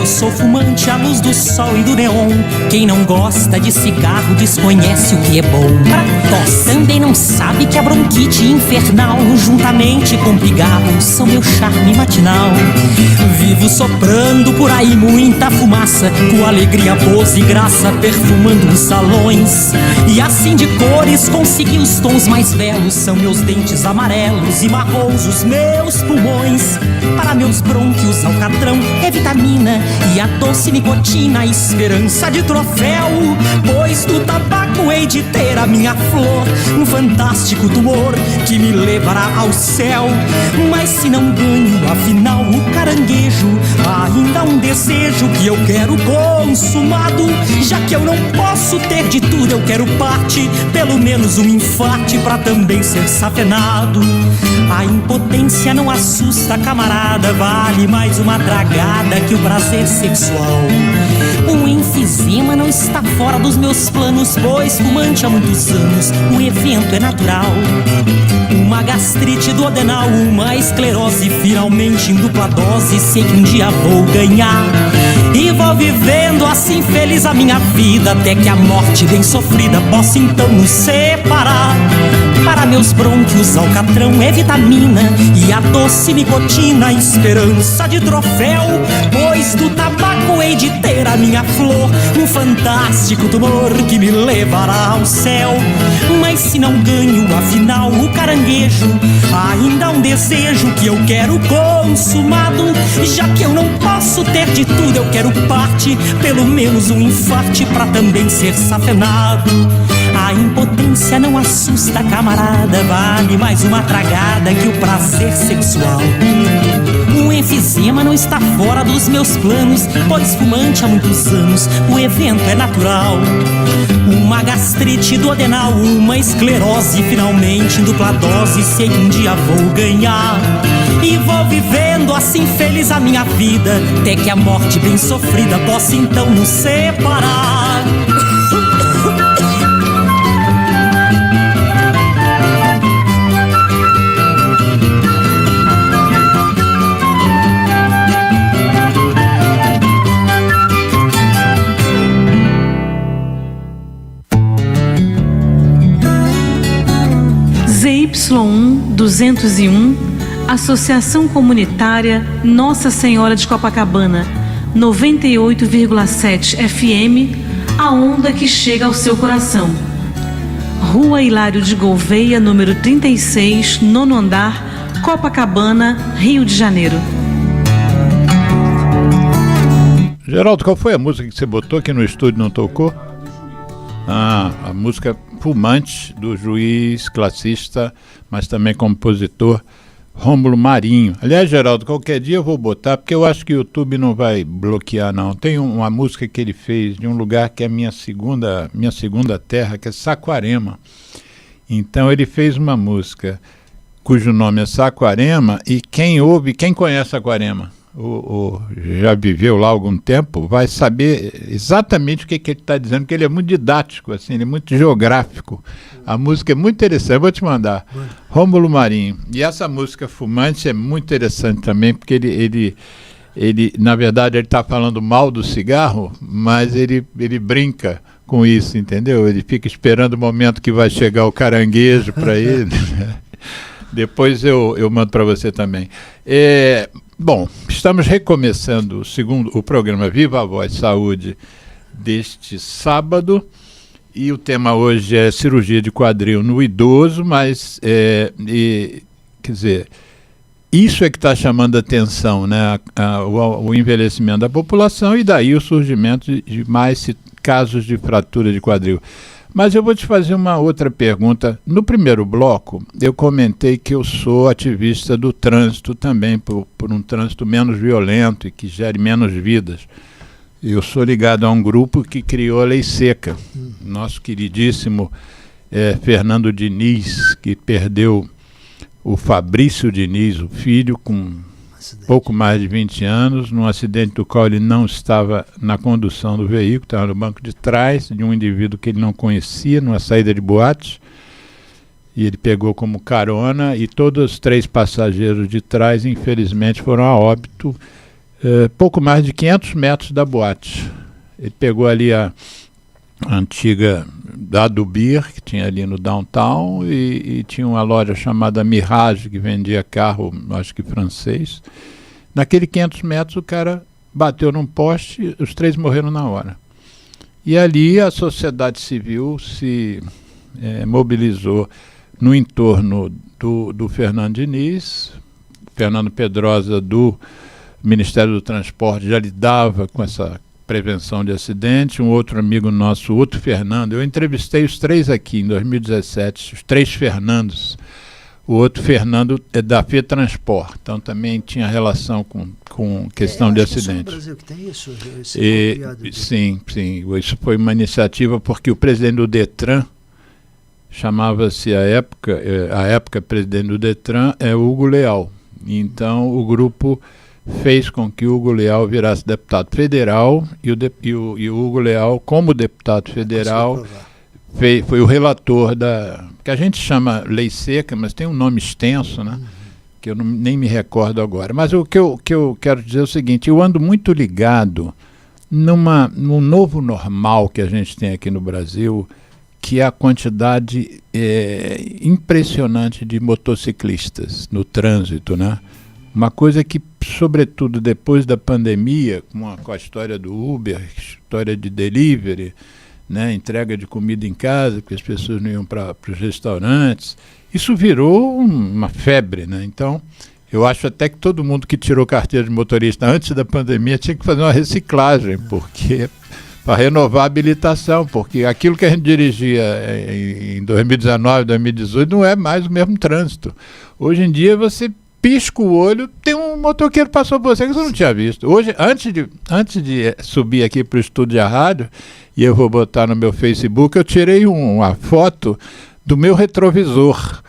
Sou fumante à luz do sol e do neon. Quem não gosta de cigarro desconhece o que é bom. Pra tosse também não sabe que a bronquite infernal, juntamente com pigarro, são meu charme matinal. Vivo soprando por aí muita fumaça, com alegria, pose e graça, perfumando os salões. E assim de cores consegui os tons mais belos. São meus dentes amarelos e marrons os meus pulmões. Para meus brônquios alcatrão é vitamina e a doce nicotina, a esperança de troféu. Pois do tabaco hei de ter a minha flor, um fantástico tumor que me levará ao céu. Mas se não ganho, afinal, o caranguejo, ainda há um desejo que eu quero consumado. Já que eu não posso ter de tudo, eu quero parte, pelo menos um infarte pra também ser safenado. A impotência não assusta, camarada, vale mais uma tragada que o prazer sexual. Um enfisema não está fora dos meus planos, pois fumante há muitos anos, o evento é natural. Uma gastrite duodenal, uma esclerose, finalmente em dupla dose, sei que um dia vou ganhar. E vou vivendo assim feliz a minha vida, até que a morte bem sofrida possa então nos separar. Para meus brônquios alcatrão é vitamina e a doce nicotina, esperança de troféu. Pois do tabaco hei de ter a minha flor, um fantástico tumor que me levará ao céu. Mas se não ganho, afinal, o caranguejo, ainda há um desejo que eu quero consumado. Já que eu não posso ter de tudo, eu quero parte, pelo menos um infarte pra também ser safenado. A impotência não assusta, camarada, vale mais uma tragada que o prazer sexual. Um enfisema não está fora dos meus planos, pois fumante há muitos anos, o evento é natural. Uma gastrite duodenal, uma esclerose, finalmente em dupla dose, sei que um dia vou ganhar. E vou vivendo assim feliz a minha vida, até que a morte bem sofrida possa então nos separar. ZY1 201, Associação Comunitária Nossa Senhora de Copacabana, 98,7 FM, a onda que chega ao seu coração. Rua Hilário de Gouveia, número 36, nono andar, Copacabana, Rio de Janeiro. Geraldo, qual foi a música que você botou que no estúdio não tocou? Ah, a música Fumante, do juiz, classista, mas também compositor, Rômulo Marinho. Aliás, Geraldo, qualquer dia eu vou botar, porque eu acho que o YouTube não vai bloquear, não. Tem uma música que ele fez de um lugar que é minha segunda terra, que é Saquarema. Então ele fez uma música cujo nome é Saquarema, e quem ouve, quem conhece Saquarema, já viveu lá há algum tempo, vai saber exatamente o que ele está dizendo, porque ele é muito didático, assim, ele é muito geográfico. A música é muito interessante, eu vou te mandar. Rômulo Marinho. E essa música Fumante é muito interessante também, porque ele na verdade, ele está falando mal do cigarro, mas ele brinca com isso, entendeu? Ele fica esperando o momento que vai chegar o caranguejo para ele. Depois eu mando para você também. Bom, estamos recomeçando o programa Viva a Voz Saúde deste sábado, e o tema hoje é cirurgia de quadril no idoso, mas, quer dizer, isso é que está chamando a atenção, né? O envelhecimento da população, e daí o surgimento de mais casos de fratura de quadril. Mas eu vou te fazer uma outra pergunta. No primeiro bloco, eu comentei que eu sou ativista do trânsito também, por um trânsito menos violento e que gere menos vidas. Eu sou ligado a um grupo que criou a Lei Seca. Nosso queridíssimo Fernando Diniz, que perdeu o Fabrício Diniz, o filho, com pouco mais de 20 anos, num acidente do qual ele não estava na condução do veículo, estava no banco de trás de um indivíduo que ele não conhecia, numa saída de boate, e ele pegou como carona, e todos os 3 passageiros de trás, infelizmente, foram a óbito, pouco mais de 500 metros da boate. Ele pegou ali a antiga da Dubir, que tinha ali no downtown, e tinha uma loja chamada Mirage, que vendia carro, acho que francês. Naquele 500 metros o cara bateu num poste, os 3 morreram na hora. E ali a sociedade civil se mobilizou no entorno do Fernando Diniz. Fernando Pedrosa, do Ministério do Transporte, já lidava com essa prevenção de acidente. Um outro amigo nosso, outro Fernando, eu entrevistei os 3 aqui em 2017, os 3 Fernandos. O outro Fernando é da FETransport, então também tinha relação com questão de acidente. É no Brasil que tem isso? Sim, isso foi uma iniciativa porque o presidente do Detran, chamava-se a época presidente do Detran é Hugo Leal. Então o grupo fez com que o Hugo Leal virasse deputado federal, e o Hugo Leal, como deputado federal, foi o relator que a gente chama Lei Seca, mas tem um nome extenso, né? Que eu nem me recordo agora. Mas o que eu quero dizer é o seguinte: eu ando muito ligado num novo normal que a gente tem aqui no Brasil, que é a quantidade impressionante de motociclistas no trânsito, né? Uma coisa que, sobretudo depois da pandemia, com a história do Uber, história de delivery, né, entrega de comida em casa, porque as pessoas não iam para os restaurantes, isso virou uma febre, né? Então, eu acho até que todo mundo que tirou carteira de motorista antes da pandemia tinha que fazer uma reciclagem, porque para renovar a habilitação, porque aquilo que a gente dirigia em 2019, 2018 não é mais o mesmo trânsito. Hoje em dia você pisca o olho, tem um motoqueiro passou por você que você não tinha visto. Hoje, antes de subir aqui para o estúdio da rádio, e eu vou botar no meu Facebook, eu tirei uma foto do meu retrovisor.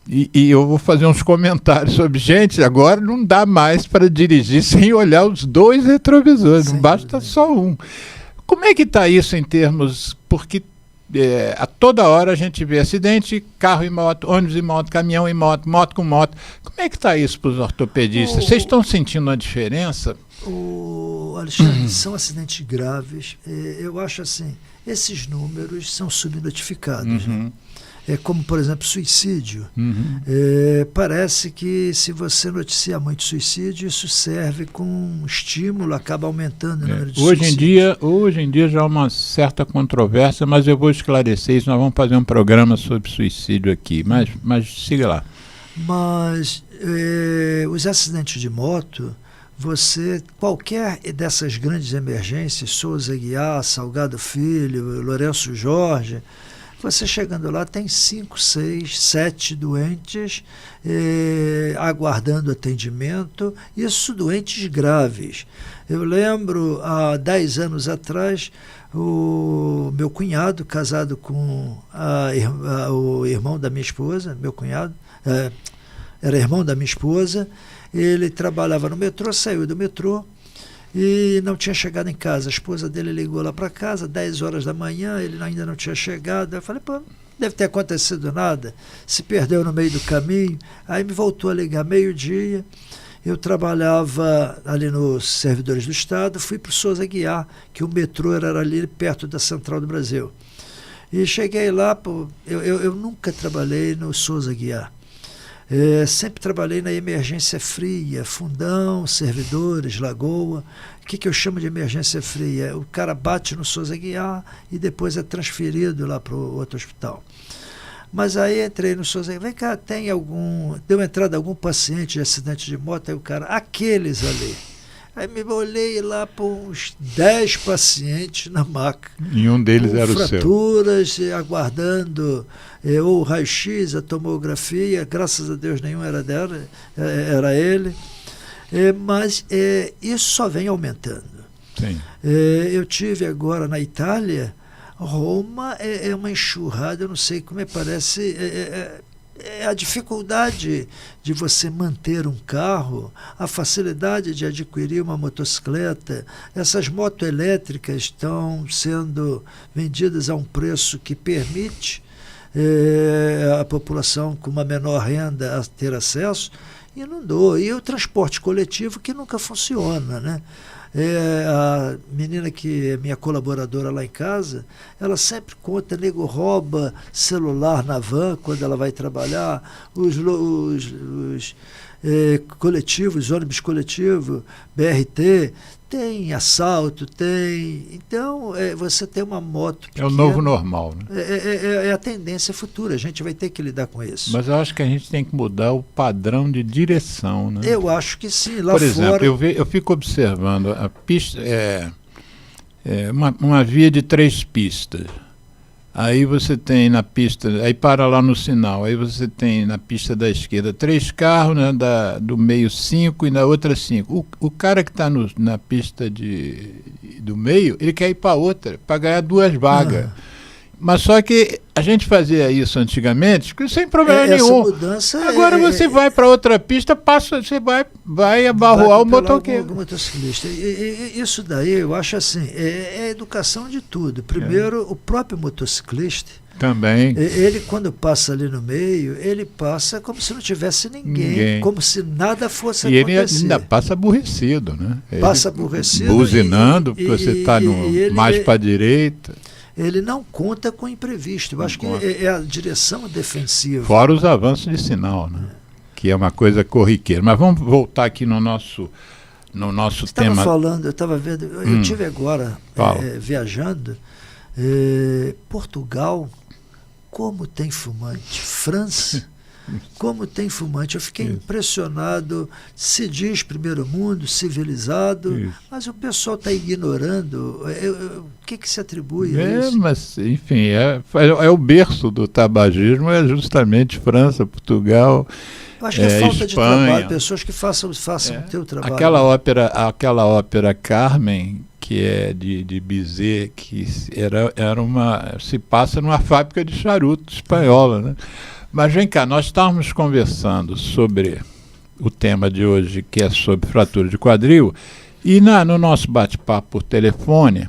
E eu vou fazer uns comentários sobre, gente, agora não dá mais para dirigir sem olhar os 2 retrovisores, não basta só um. Como é que está isso em termos, porque a toda hora a gente vê acidente, carro e moto, ônibus e moto, caminhão e moto, moto com moto. Como é que está isso para os ortopedistas? Vocês estão sentindo uma diferença? Alexandre, são acidentes graves. Eu acho assim, esses números são subnotificados. Né? Como, por exemplo, suicídio. Parece que se você noticia muito suicídio, isso serve como estímulo, acaba aumentando o número de suicídios. Hoje em dia já há uma certa controvérsia, mas eu vou esclarecer isso. Nós vamos fazer um programa sobre suicídio aqui, mas siga lá. Mas os acidentes de moto, qualquer dessas grandes emergências, Souza Aguiar, Salgado Filho, Lourenço Jorge, você chegando lá tem 5, 6, 7 doentes aguardando atendimento, isso doentes graves. Eu lembro, há 10 anos atrás, o meu cunhado, casado com o irmão da minha esposa, meu cunhado, era irmão da minha esposa, ele trabalhava no metrô, saiu do metrô e não tinha chegado em casa. A esposa dele ligou lá para casa, 10 horas da manhã, ele ainda não tinha chegado. Eu falei, pô, deve ter acontecido nada, se perdeu no meio do caminho. Aí me voltou a ligar meio-dia. Eu trabalhava ali nos Servidores do Estado, fui para o Souza Aguiar, que o metrô era ali perto da Central do Brasil. E cheguei lá, pô, eu nunca trabalhei no Souza Aguiar. Sempre trabalhei na emergência fria, Fundão, Servidores, Lagoa. O que eu chamo de emergência fria? O cara bate no Souza Aguiar e depois é transferido lá para o outro hospital. Mas aí entrei no Souza Aguiar, vem cá, deu entrada algum paciente de acidente de moto? Aí o cara, aqueles ali. Aí me olhei lá por uns 10 pacientes na maca. E um deles era o seu. Fraturas, aguardando ou o raio-x, a tomografia. Graças a Deus nenhum era dela, era ele. Mas isso só vem aumentando. Sim. Eu tive agora na Itália, Roma é uma enxurrada, eu não sei como parece... a dificuldade de você manter um carro, a facilidade de adquirir uma motocicleta. Essas motos elétricas estão sendo vendidas a um preço que permite a população com uma menor renda a ter acesso, e não dou. E o transporte coletivo que nunca funciona, né? A menina que é minha colaboradora lá em casa, ela sempre conta, nego rouba celular na van quando ela vai trabalhar, os coletivos, ônibus coletivo, BRT, tem assalto, tem... Então, você tem uma moto pequena, é o novo normal, né? É a tendência futura, a gente vai ter que lidar com isso. Mas eu acho que a gente tem que mudar o padrão de direção, né? Eu acho que sim, lá Por exemplo, fora... eu fico observando, a pista uma via de 3 pistas. Aí você tem na pista, aí para lá no sinal, aí você tem na pista da esquerda 3 carros, né, do meio 5 e na outra 5. O cara que está na pista do meio, ele quer ir para outra, para ganhar 2 vagas. Mas só que a gente fazia isso antigamente sem problema nenhum. Mudança agora você vai para outra pista, você vai abarroar o motoqueiro. O motociclista. Isso daí eu acho assim, é educação de tudo. Primeiro, o próprio motociclista também. Ele, quando passa ali no meio, ele passa como se não tivesse ninguém. Como se nada fosse acontecer. E ele ainda passa aborrecido, né? Passa aborrecido. Buzinando, porque você está mais para a direita. Ele não conta com imprevisto. Eu acho que é a direção defensiva. Fora os avanços de sinal, né? Que é uma coisa corriqueira. Mas vamos voltar aqui no nosso tema. Eu estava vendo, eu estive agora viajando. Portugal, como tem fumante. França, como tem fumante. Eu fiquei impressionado. Se diz primeiro mundo, civilizado, mas o pessoal está ignorando. O que se atribui a isso? Mas, enfim, é o berço do tabagismo, é justamente França, Portugal, eu acho que é falta Espanha. de trabalho, pessoas que façam o teu trabalho. Aquela ópera Carmen, que é de Bizet, que se passa numa fábrica de charuto espanhola, né? Mas vem cá, nós estávamos conversando sobre o tema de hoje, que é sobre fratura de quadril, e no nosso bate-papo por telefone,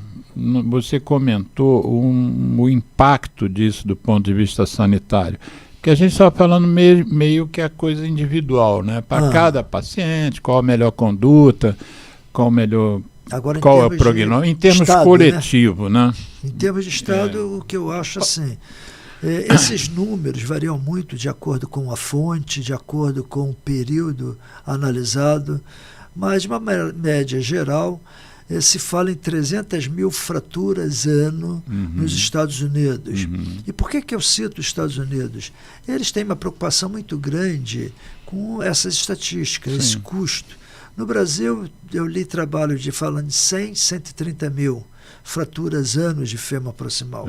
você comentou o impacto disso do ponto de vista sanitário, que a gente estava falando meio que a coisa individual, né? Para cada paciente, qual a melhor conduta, qual é o prognóstico, em termos coletivos, né? Em termos de Estado, o que eu acho assim... esses números variam muito de acordo com a fonte, de acordo com o período analisado, mas de uma média geral se fala em 300 mil fraturas ano nos Estados Unidos. E por que eu cito os Estados Unidos? Eles têm uma preocupação muito grande com essas estatísticas, esse custo. No Brasil, eu li trabalho falando de 100, 130 mil fraturas ano de fêmur proximal.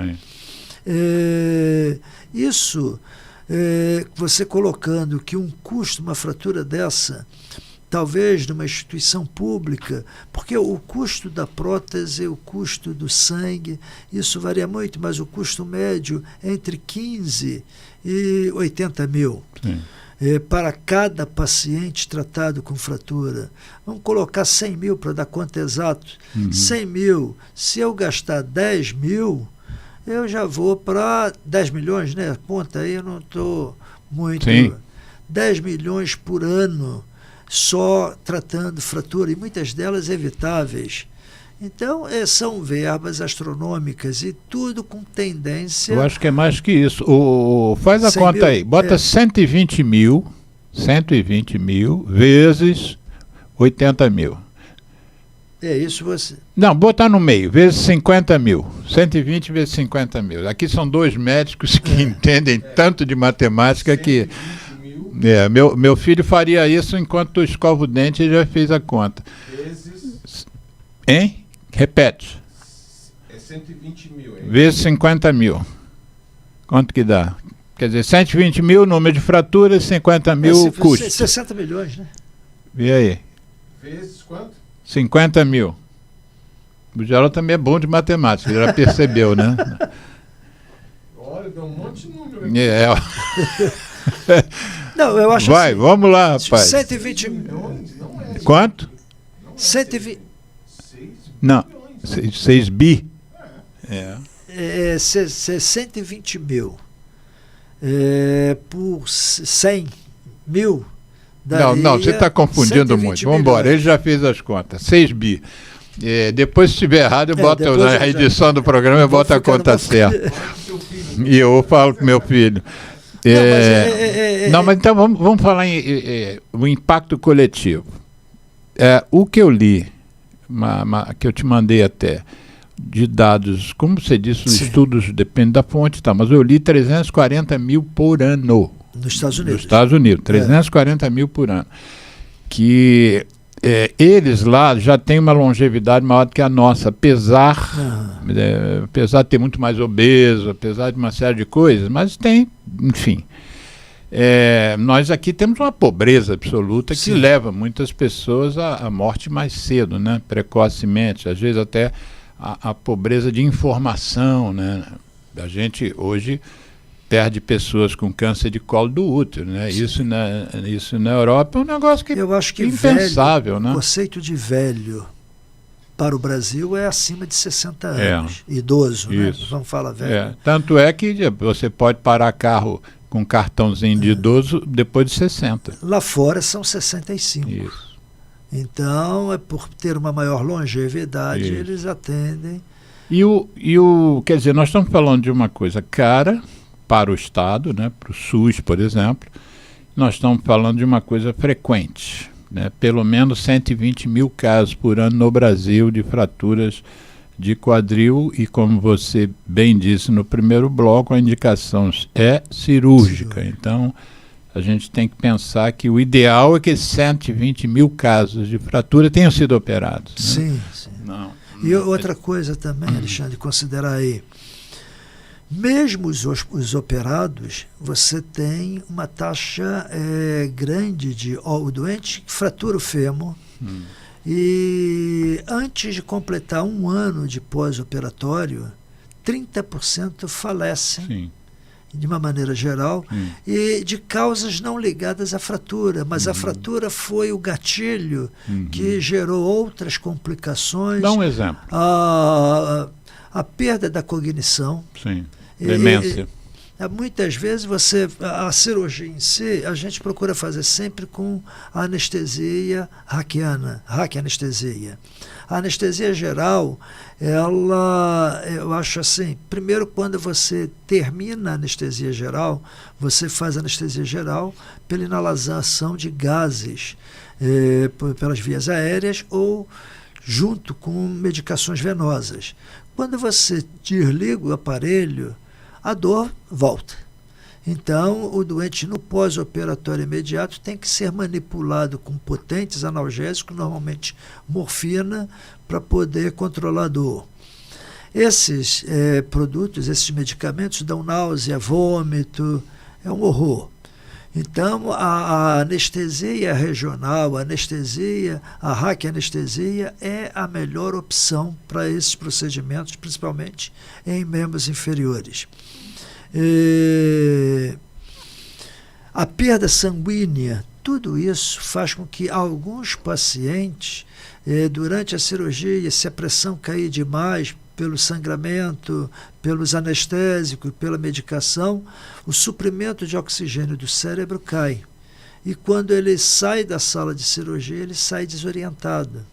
Isso, você colocando que um custo, uma fratura dessa, talvez numa instituição pública, porque o custo da prótese, o custo do sangue, isso varia muito, mas o custo médio é entre 15 e 80 mil. para cada paciente tratado com fratura. Vamos colocar 100 mil para dar conta exato. 100 mil, se eu gastar 10 mil, eu já vou para 10 milhões, né? Conta aí, eu não estou muito... Sim. 10 milhões por ano só tratando fratura, e muitas delas evitáveis. Então, são verbas astronômicas e tudo com tendência... Eu acho que é mais que isso. Faz a 100 conta mil, aí. Bota 120 mil vezes 80 mil. É isso você... Não, botar no meio, vezes 50 mil. 120 vezes 50 mil. Aqui são dois médicos que entendem tanto de matemática que... meu filho faria isso enquanto escova o dente e já fez a conta. Vezes... Hein? Repete. É 120 mil, hein? Vezes 50 mil. Quanto que dá? Quer dizer, 120 mil, número de fraturas, 50 mil custo. 60 milhões, né? E aí? Vezes quanto? 50 mil. O Geraldo também é bom de matemática, já percebeu, né? Olha, deu um monte de número aqui. Não, eu acho Vai, assim, vamos lá, rapaz. 120 Milhões, não é? Quanto? 120... 6 Não, milhões. 6 bi. É. 120 mil por 100 mil. Não, você está confundindo muito. Vamos embora, ele já fez as contas. 6 bi. Depois, se estiver errado, eu boto na edição do programa, eu boto a conta certa. E eu falo com meu filho. Não, mas então vamos falar em o impacto coletivo. O que eu li, que eu te mandei até, de dados, como você disse, os estudos dependem da fonte, tá, mas eu li 340 mil por ano. Nos Estados Unidos. Nos Estados Unidos, 340 mil por ano. Que eles lá já têm uma longevidade maior do que a nossa, apesar de ter muito mais obeso, apesar de uma série de coisas, mas tem, enfim. Nós aqui temos uma pobreza absoluta que leva muitas pessoas à morte mais cedo, né? Precocemente, às vezes até a pobreza de informação, né? A gente hoje perde pessoas com câncer de colo do útero, né? Isso na Europa é um negócio que eu acho que impensável, velho, né? O conceito de velho para o Brasil é acima de 60 anos. Idoso, né? Vamos falar velho. Tanto é que você pode parar carro com cartãozinho de idoso depois de 60. Lá fora são 65. Isso. Então, por ter uma maior longevidade, eles atendem. Quer dizer, nós estamos falando de uma coisa cara para o Estado, né, para o SUS, por exemplo. Nós estamos falando de uma coisa frequente, né, pelo menos 120 mil casos por ano no Brasil de fraturas de quadril e, como você bem disse no primeiro bloco, a indicação é cirúrgica. Então, a gente tem que pensar que o ideal é que esses 120 mil casos de fratura tenham sido operados. Né? Sim. E outra coisa também, Alexandre, considerar aí. Mesmo os operados, você tem uma taxa grande de o doente que fratura o fêmur e antes de completar 1 ano de pós-operatório, 30% falecem. Sim. De uma maneira geral, e de causas não ligadas à fratura, mas a fratura foi o gatilho que gerou outras complicações. Dá um exemplo. A perda da cognição. Sim, demência. Muitas vezes a cirurgia em si, a gente procura fazer sempre com anestesia hackiana, anestesia. A anestesia geral, eu acho assim, primeiro quando você termina a anestesia geral, você faz anestesia geral pela inalação de gases pelas vias aéreas ou junto com medicações venosas. Quando você desliga o aparelho, a dor volta. Então, o doente no pós-operatório imediato tem que ser manipulado com potentes analgésicos, normalmente morfina, para poder controlar a dor. Esses produtos, esses medicamentos dão náusea, vômito, é um horror. Então, a anestesia regional, a raquianestesia é a melhor opção para esses procedimentos, principalmente em membros inferiores. a perda sanguínea, tudo isso faz com que alguns pacientes, durante a cirurgia, se a pressão cair demais, pelo sangramento, pelos anestésicos, pela medicação, o suprimento de oxigênio do cérebro cai. E quando ele sai da sala de cirurgia, ele sai desorientado.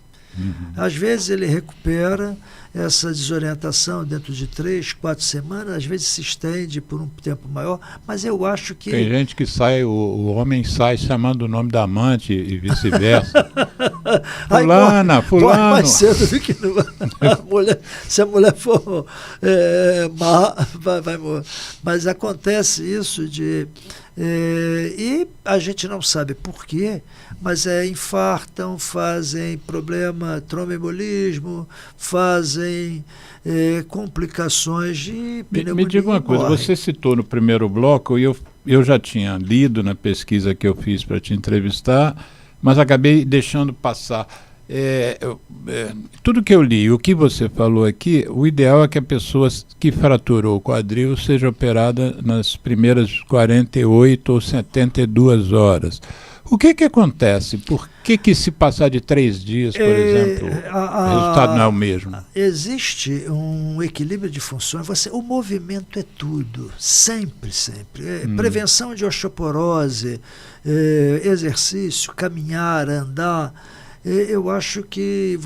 Às vezes ele recupera essa desorientação dentro de 3, 4 semanas, às vezes se estende por um tempo maior, mas eu acho que... Tem gente que sai, o homem sai chamando o nome da amante e vice-versa. Fulana, fulano. Morre mais cedo do que a mulher, se a mulher for má, vai morrer. Mas acontece isso de... e a gente não sabe por quê, mas infartam, fazem problema, tromboembolismo, fazem complicações de pneumonia. Me diga uma coisa, você citou no primeiro bloco, e eu já tinha lido na pesquisa que eu fiz para te entrevistar, mas acabei deixando passar. Tudo que eu li, o que você falou aqui, o ideal é que a pessoa que fraturou o quadril seja operada nas primeiras 48 ou 72 horas. O que acontece? Por que se passar de 3 dias, por exemplo, o resultado não é o mesmo? Existe um equilíbrio de funções. O movimento é tudo, sempre, sempre. Prevenção de osteoporose, exercício, caminhar, andar. Eu acho que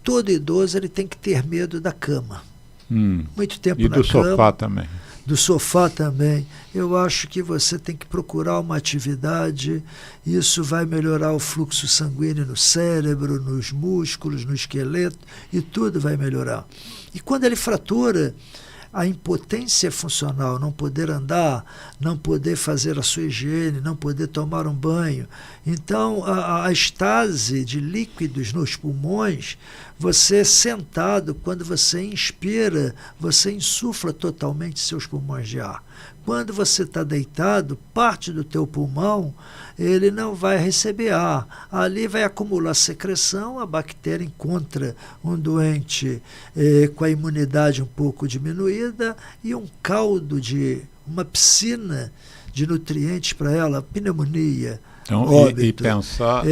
todo idoso, ele tem que ter medo da cama. Muito tempo na cama. E do sofá também. Do sofá também. Eu acho que você tem que procurar uma atividade, isso vai melhorar o fluxo sanguíneo no cérebro, nos músculos, no esqueleto, e tudo vai melhorar. E quando ele fratura, a impotência funcional, não poder andar, não poder fazer a sua higiene, não poder tomar um banho. Então, a estase de líquidos nos pulmões, você sentado, quando você inspira, você insufla totalmente seus pulmões de ar. Quando você está deitado, parte do teu pulmão, ele não vai receber ar. Ali vai acumular secreção, a bactéria encontra um doente com a imunidade um pouco diminuída e um caldo uma piscina de nutrientes para ela, pneumonia, então, óbito. E pensar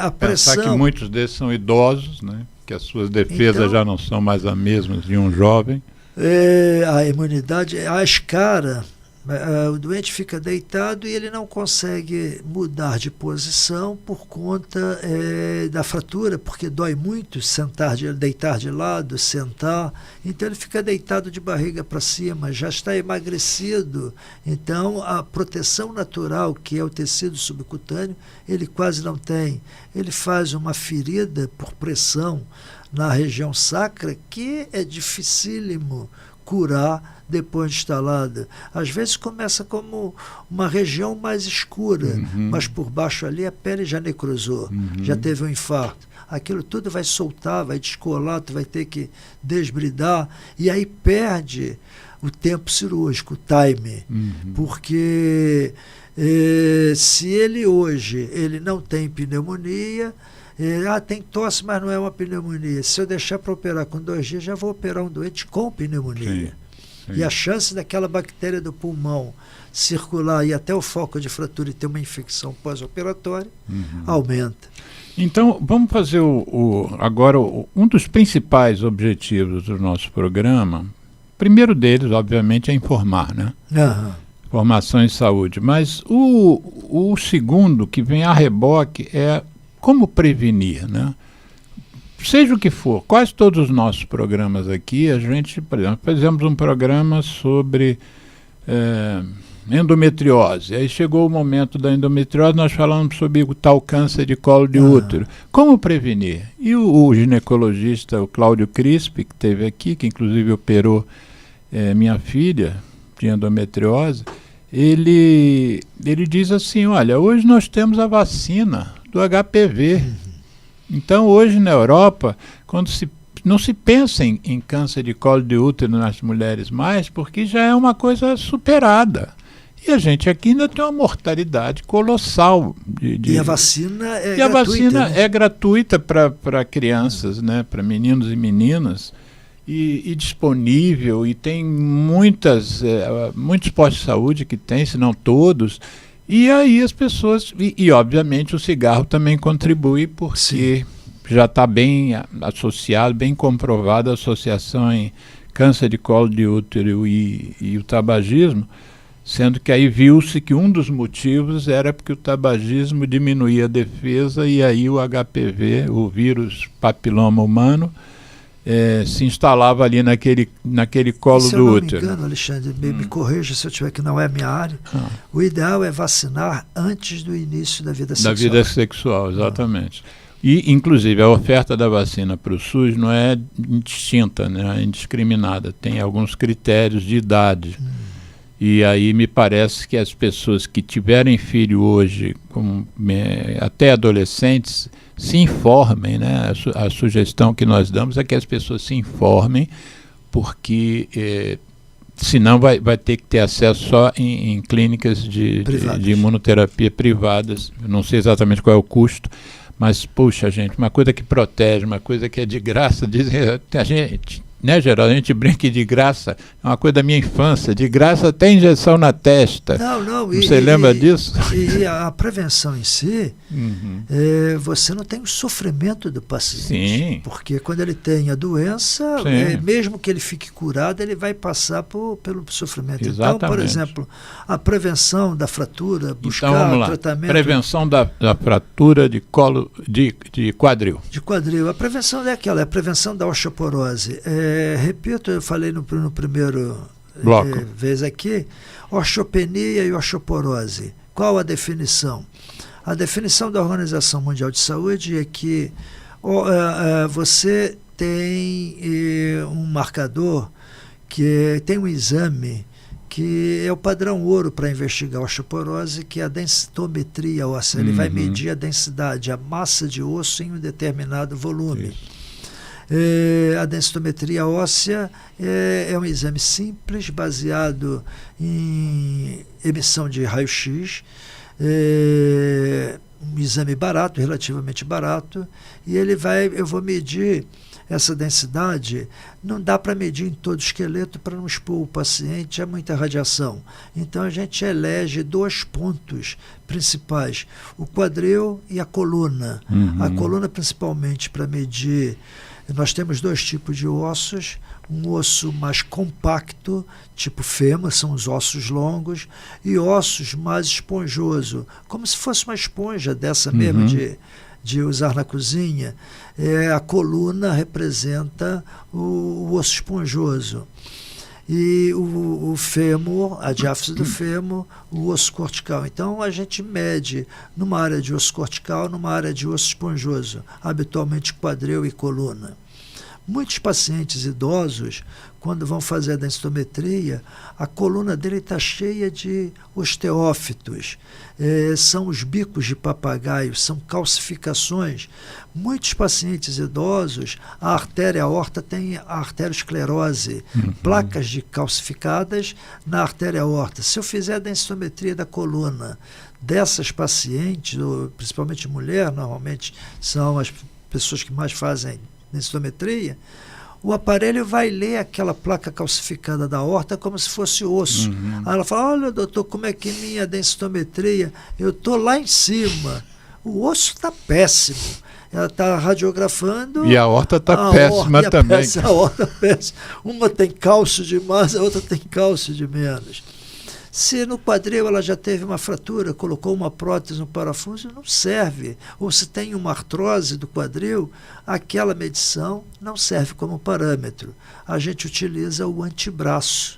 a pressão, pensar que muitos desses são idosos, né? Que as suas defesas então, já não são mais as mesmas de um jovem. A imunidade, a escara, o doente fica deitado e ele não consegue mudar de posição por conta da fratura, porque dói muito deitar de lado, sentar. Então ele fica deitado de barriga para cima, já está emagrecido. Então a proteção natural, que é o tecido subcutâneo, ele quase não tem. Ele faz uma ferida por pressão na região sacra que é dificílimo curar depois de instalada. Às vezes começa como uma região mais escura, mas por baixo ali a pele já necrosou, já teve um infarto. Aquilo tudo vai soltar, vai descolar, tu vai ter que desbridar, e aí perde o tempo cirúrgico, o time, porque se ele hoje não tem pneumonia, tem tosse, mas não é uma pneumonia. Se eu deixar para operar com 2 dias, já vou operar um doente com pneumonia. Sim. E a chance daquela bactéria do pulmão circular e até o foco de fratura e ter uma infecção pós-operatória aumenta. Então, vamos fazer agora um dos principais objetivos do nosso programa. O primeiro deles, obviamente, é informar, né? Informação em saúde. Mas o segundo, que vem a reboque, é como prevenir, né? Seja o que for, quase todos os nossos programas aqui, a gente, por exemplo, fizemos um programa sobre endometriose. Aí chegou o momento da endometriose, nós falamos sobre o tal câncer de colo de útero. Como prevenir? E o ginecologista, o Cláudio Crispi, que esteve aqui, que inclusive operou minha filha de endometriose, ele diz assim, olha, hoje nós temos a vacina do HPV. Então, hoje na Europa, não se pensa em câncer de colo de útero nas mulheres mais, porque já é uma coisa superada. E a gente aqui ainda tem uma mortalidade colossal. E a vacina é gratuita. E a vacina né? é gratuita para crianças, né, para meninos e meninas, e disponível, e tem muitos postos de saúde que tem, se não todos. E aí as pessoas, e obviamente o cigarro também contribui, porque já está bem associado, bem comprovada a associação em câncer de colo de útero e o tabagismo, sendo que aí viu-se que um dos motivos era porque o tabagismo diminuía a defesa e aí o HPV, o vírus papiloma humano, se instalava ali naquele colo do útero. Se eu não me engano, Alexandre, me corrija se eu tiver que não é a minha área, o ideal é vacinar antes do início da vida sexual. Da vida sexual, exatamente. E, inclusive, a oferta da vacina para o SUS não é indistinta, né, é indiscriminada. Tem alguns critérios de idade. E aí me parece que as pessoas que tiverem filho hoje, até adolescentes, se informem, né? A sugestão que nós damos é que as pessoas se informem, porque senão vai ter que ter acesso só em clínicas de imunoterapia privadas. Eu não sei exatamente qual é o custo, mas, puxa, gente, uma coisa que protege, uma coisa que é de graça, a gente, né, Geraldo? A gente brinca de graça, é uma coisa da minha infância, de graça até injeção na testa. Você lembra disso? E a prevenção em si, você não tem o sofrimento do paciente. Sim. Porque quando ele tem a doença, mesmo que ele fique curado, ele vai passar pelo sofrimento. Exatamente. Então, por exemplo, a prevenção da fratura, buscar vamos lá. tratamento... Prevenção da fratura de colo de quadril. De quadril. A prevenção é aquela, é a prevenção da osteoporose. Repito, eu falei no primeiro bloco vez aqui, osteopenia e osteoporose. Qual a definição? A definição da Organização Mundial de Saúde é que você tem um marcador, que tem um exame que é o padrão ouro para investigar a osteoporose, que é a densitometria óssea. Ele vai medir a densidade, a massa de osso em um determinado volume. A densitometria óssea é um exame simples, baseado em emissão de raio-x, um exame barato, relativamente barato, e eu vou medir essa densidade. Não dá para medir em todo o esqueleto para não expor o paciente a muita radiação. Então a gente elege 2 pontos principais, o quadril e a coluna. A coluna principalmente para medir. Nós temos 2 tipos de ossos, um osso mais compacto, tipo fêmur, são os ossos longos, e ossos mais esponjoso, como se fosse uma esponja dessa mesmo de usar na cozinha. A coluna representa o osso esponjoso. E o fêmur, a diáfise do fêmur, o osso cortical. Então a gente mede numa área de osso cortical, numa área de osso esponjoso, habitualmente quadril e coluna. Muitos pacientes idosos, quando vão fazer a densitometria, a coluna dele está cheia de osteófitos, são os bicos de papagaio, são calcificações. Muitos pacientes idosos, a artéria aorta tem a arteriosclerose, placas de calcificadas na artéria aorta. Se eu fizer a densitometria da coluna dessas pacientes, principalmente mulher, normalmente são as pessoas que mais fazem densitometria, o aparelho vai ler aquela placa calcificada da aorta como se fosse osso. Aí ela fala: olha, doutor, como é que minha densitometria, eu estou lá em cima, o osso está péssimo. Ela está radiografando. E a aorta está péssima também. A aorta péssima. Uma tem cálcio de mais, a outra tem cálcio de menos. Se no quadril ela já teve uma fratura, colocou uma prótese no parafuso, não serve. Ou se tem uma artrose do quadril, aquela medição não serve como parâmetro. A gente utiliza o antebraço.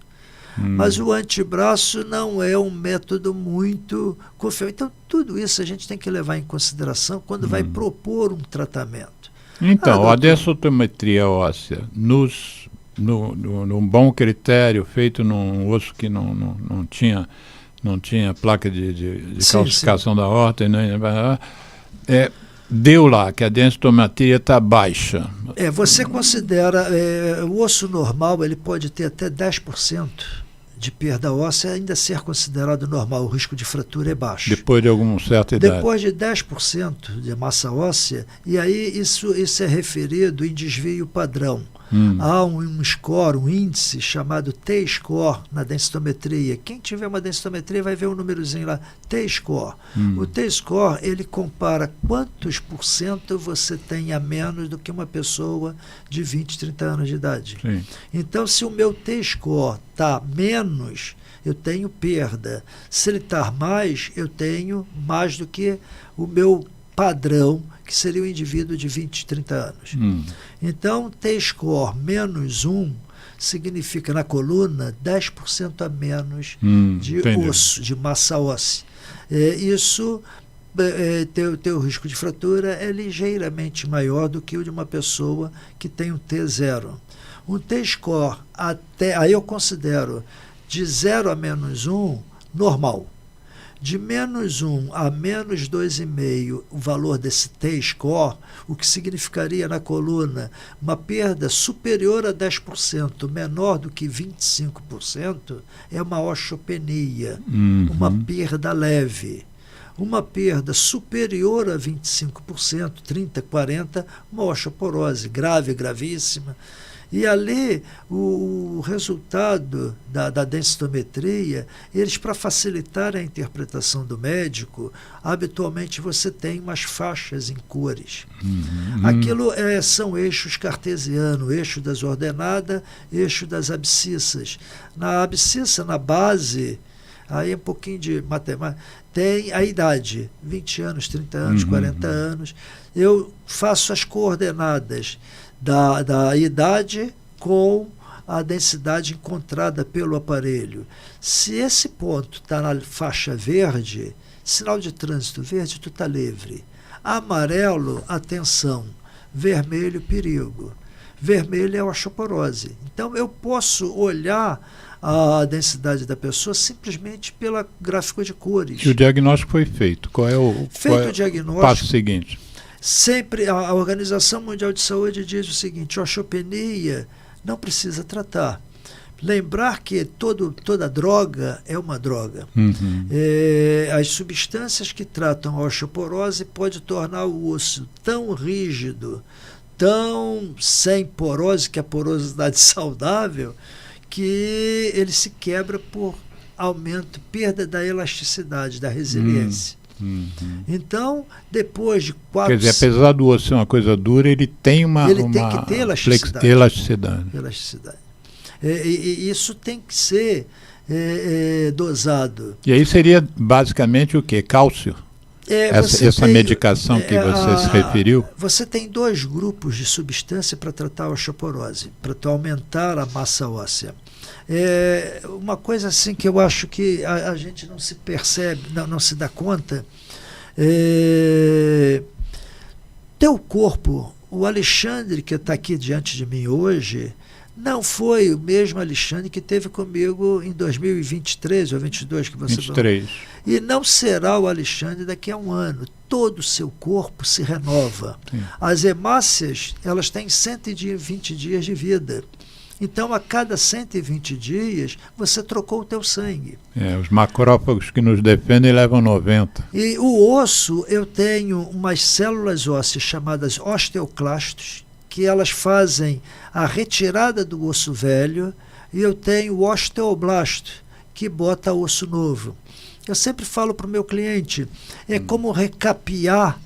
Mas o antebraço não é um método muito confiável. Então, tudo isso a gente tem que levar em consideração quando vai propor um tratamento. Então, a densitometria óssea num bom critério, feito num osso que não tinha placa de calcificação da aorta, deu lá que a densitometria está baixa. Você considera, o osso normal ele pode ter até 10% de perda óssea, ainda ser considerado normal, o risco de fratura é baixo. Depois de alguma certa idade. Depois de 10% de massa óssea, e aí isso é referido em desvio padrão. há um score, um índice chamado T-score na densitometria. Quem tiver uma densitometria vai ver um númerozinho lá, T-score. O T-score, ele compara quantos por cento você tem a menos do que uma pessoa de 20, 30 anos de idade. Sim. Então, se o meu T-score está menos, eu tenho perda. Se ele está mais, eu tenho mais do que o meu padrão, que seria o indivíduo de 20, 30 anos. Então, T-score menos 1 significa na coluna 10% a menos de entendi. osso, de massa óssea. Isso, teu risco de fratura é ligeiramente maior do que o de uma pessoa que tem um T0. Um T-score, aí eu considero de 0 a menos 1, normal. De menos 1 a menos 2,5, o valor desse T-score, o que significaria na coluna uma perda superior a 10%, menor do que 25%, é uma osteopenia, uma perda leve. Uma perda superior a 25%, 30%, 40%, uma osteoporose grave, gravíssima. E ali, o resultado da densitometria, eles, para facilitar a interpretação do médico, habitualmente você tem umas faixas em cores. Aquilo são eixos cartesianos, eixo das ordenadas, eixo das abscissas. Na abscissa, na base, aí um pouquinho de matemática, tem a idade, 20 anos, 30 anos, 40 anos. Eu faço as coordenadas da idade com a densidade encontrada pelo aparelho. Se esse ponto está na faixa verde, sinal de trânsito verde, tu está livre. Amarelo, atenção. Vermelho, perigo. Vermelho é osteoporose. Então, eu posso olhar a densidade da pessoa simplesmente pelo gráfico de cores. E o diagnóstico foi feito. Qual é o diagnóstico, passo seguinte? Sempre a Organização Mundial de Saúde diz o seguinte: osteopenia não precisa tratar. Lembrar que toda droga é uma droga. As substâncias que tratam a osteoporose podem tornar o osso tão rígido, tão sem porose, que é a porosidade saudável, que ele se quebra por aumento, perda da elasticidade, da resiliência. Então, depois de 4... Quer dizer, apesar do osso ser uma coisa dura, ele tem tem que ter elasticidade. elasticidade. E isso tem que ser dosado. E aí seria basicamente o quê? Cálcio? Essa medicação que você se referiu? Você tem 2 grupos de substância para tratar a osteoporose, para aumentar a massa óssea. Uma coisa assim que eu acho que a gente não se percebe, não se dá conta, teu corpo, o Alexandre que está aqui diante de mim hoje, não foi o mesmo Alexandre que teve comigo em 2023 ou 2022 que você 23. falou. E não será o Alexandre daqui a um ano. Todo o seu corpo se renova. Sim. As hemácias, elas têm 120 dias de vida. Então, a cada 120 dias, você trocou o teu sangue. Os macrófagos que nos defendem levam 90. E o osso, eu tenho umas células ósseas chamadas osteoclastos, que elas fazem a retirada do osso velho, e eu tenho o osteoblasto, que bota osso novo. Eu sempre falo para o meu cliente, é como recapear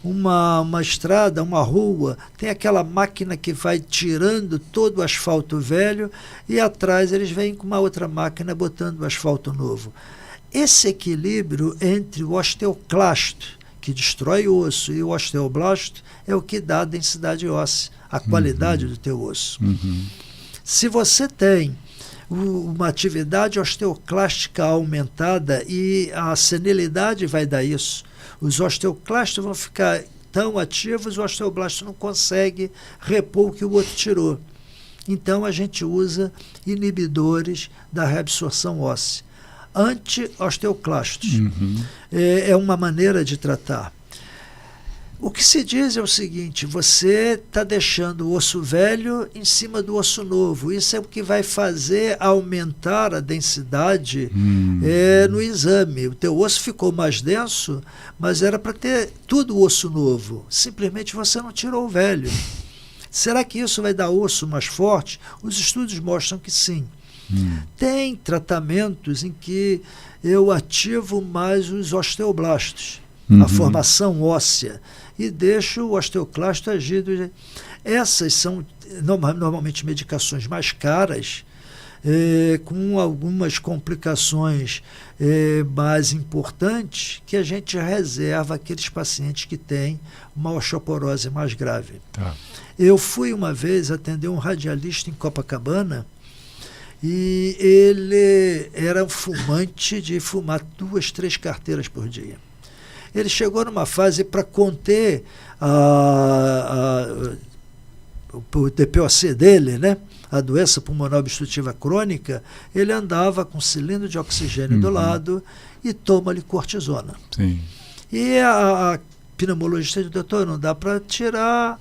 uma estrada, uma rua, tem aquela máquina que vai tirando todo o asfalto velho e atrás eles vêm com uma outra máquina botando o asfalto novo. Esse equilíbrio entre o osteoclasto, que destrói o osso, e o osteoblasto é o que dá a densidade óssea, a qualidade do teu osso. Se você tem uma atividade osteoclástica aumentada, e a senilidade vai dar isso, os osteoclastos vão ficar tão ativos, o osteoblasto não consegue repor o que o outro tirou. Então a gente usa inibidores da reabsorção óssea, anti-osteoclastos. É uma maneira de tratar. O que se diz é o seguinte: você está deixando o osso velho em cima do osso novo. Isso é o que vai fazer aumentar a densidade no exame. O teu osso ficou mais denso, mas era para ter tudo osso novo. Simplesmente você não tirou o velho. Será que isso vai dar osso mais forte? Os estudos mostram que sim. Tem tratamentos em que eu ativo mais os osteoblastos, a formação óssea, e deixo o osteoclasto agir. Essas são normalmente medicações mais caras, com algumas complicações mais importantes, que a gente reserva aqueles pacientes que têm uma osteoporose mais grave. Tá. Eu fui uma vez atender um radialista em Copacabana, e ele era um fumante de fumar 2, 3 carteiras por dia. Ele chegou numa fase para conter o DPOC dele, né? A doença pulmonar obstrutiva crônica, ele andava com cilindro de oxigênio do lado e toma-lhe cortisona. Sim. E a pneumologista disse: doutor, não dá para tirar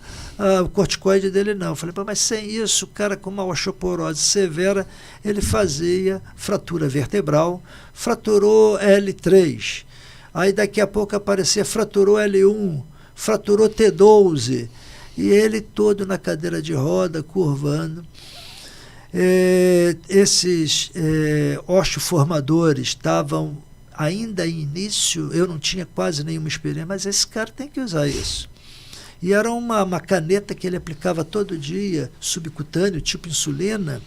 o corticoide dele, não. Eu falei: mas sem isso, o cara com uma osteoporose severa, ele fazia fratura vertebral, fraturou L3, aí daqui a pouco aparecia, fraturou L1, fraturou T12, e ele todo na cadeira de roda, curvando. Esses osteoformadores estavam ainda em início, eu não tinha quase nenhuma experiência, mas esse cara tem que usar isso. E era uma caneta que ele aplicava todo dia, subcutâneo, tipo insulina.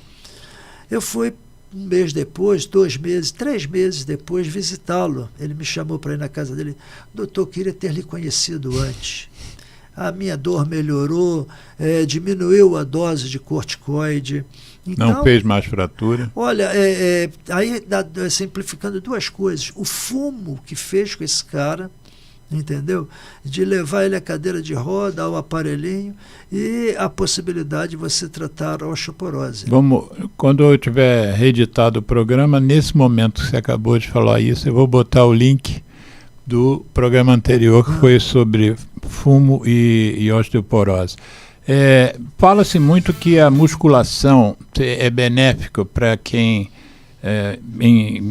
Eu fui 1 mês depois, 2 meses, 3 meses depois visitá-lo. Ele me chamou para ir na casa dele: doutor, queria ter lhe conhecido antes. A minha dor melhorou, diminuiu a dose de corticoide. Então, não fez mais fratura? Olha, aí simplificando 2 coisas. O fumo que fez com esse cara, entendeu? De levar ele à cadeira de roda, ao aparelhinho, e a possibilidade de você tratar a osteoporose. Quando eu tiver reeditado o programa, nesse momento que você acabou de falar isso, eu vou botar o link do programa anterior, que foi sobre fumo e osteoporose. Fala-se muito que a musculação é benéfica para quem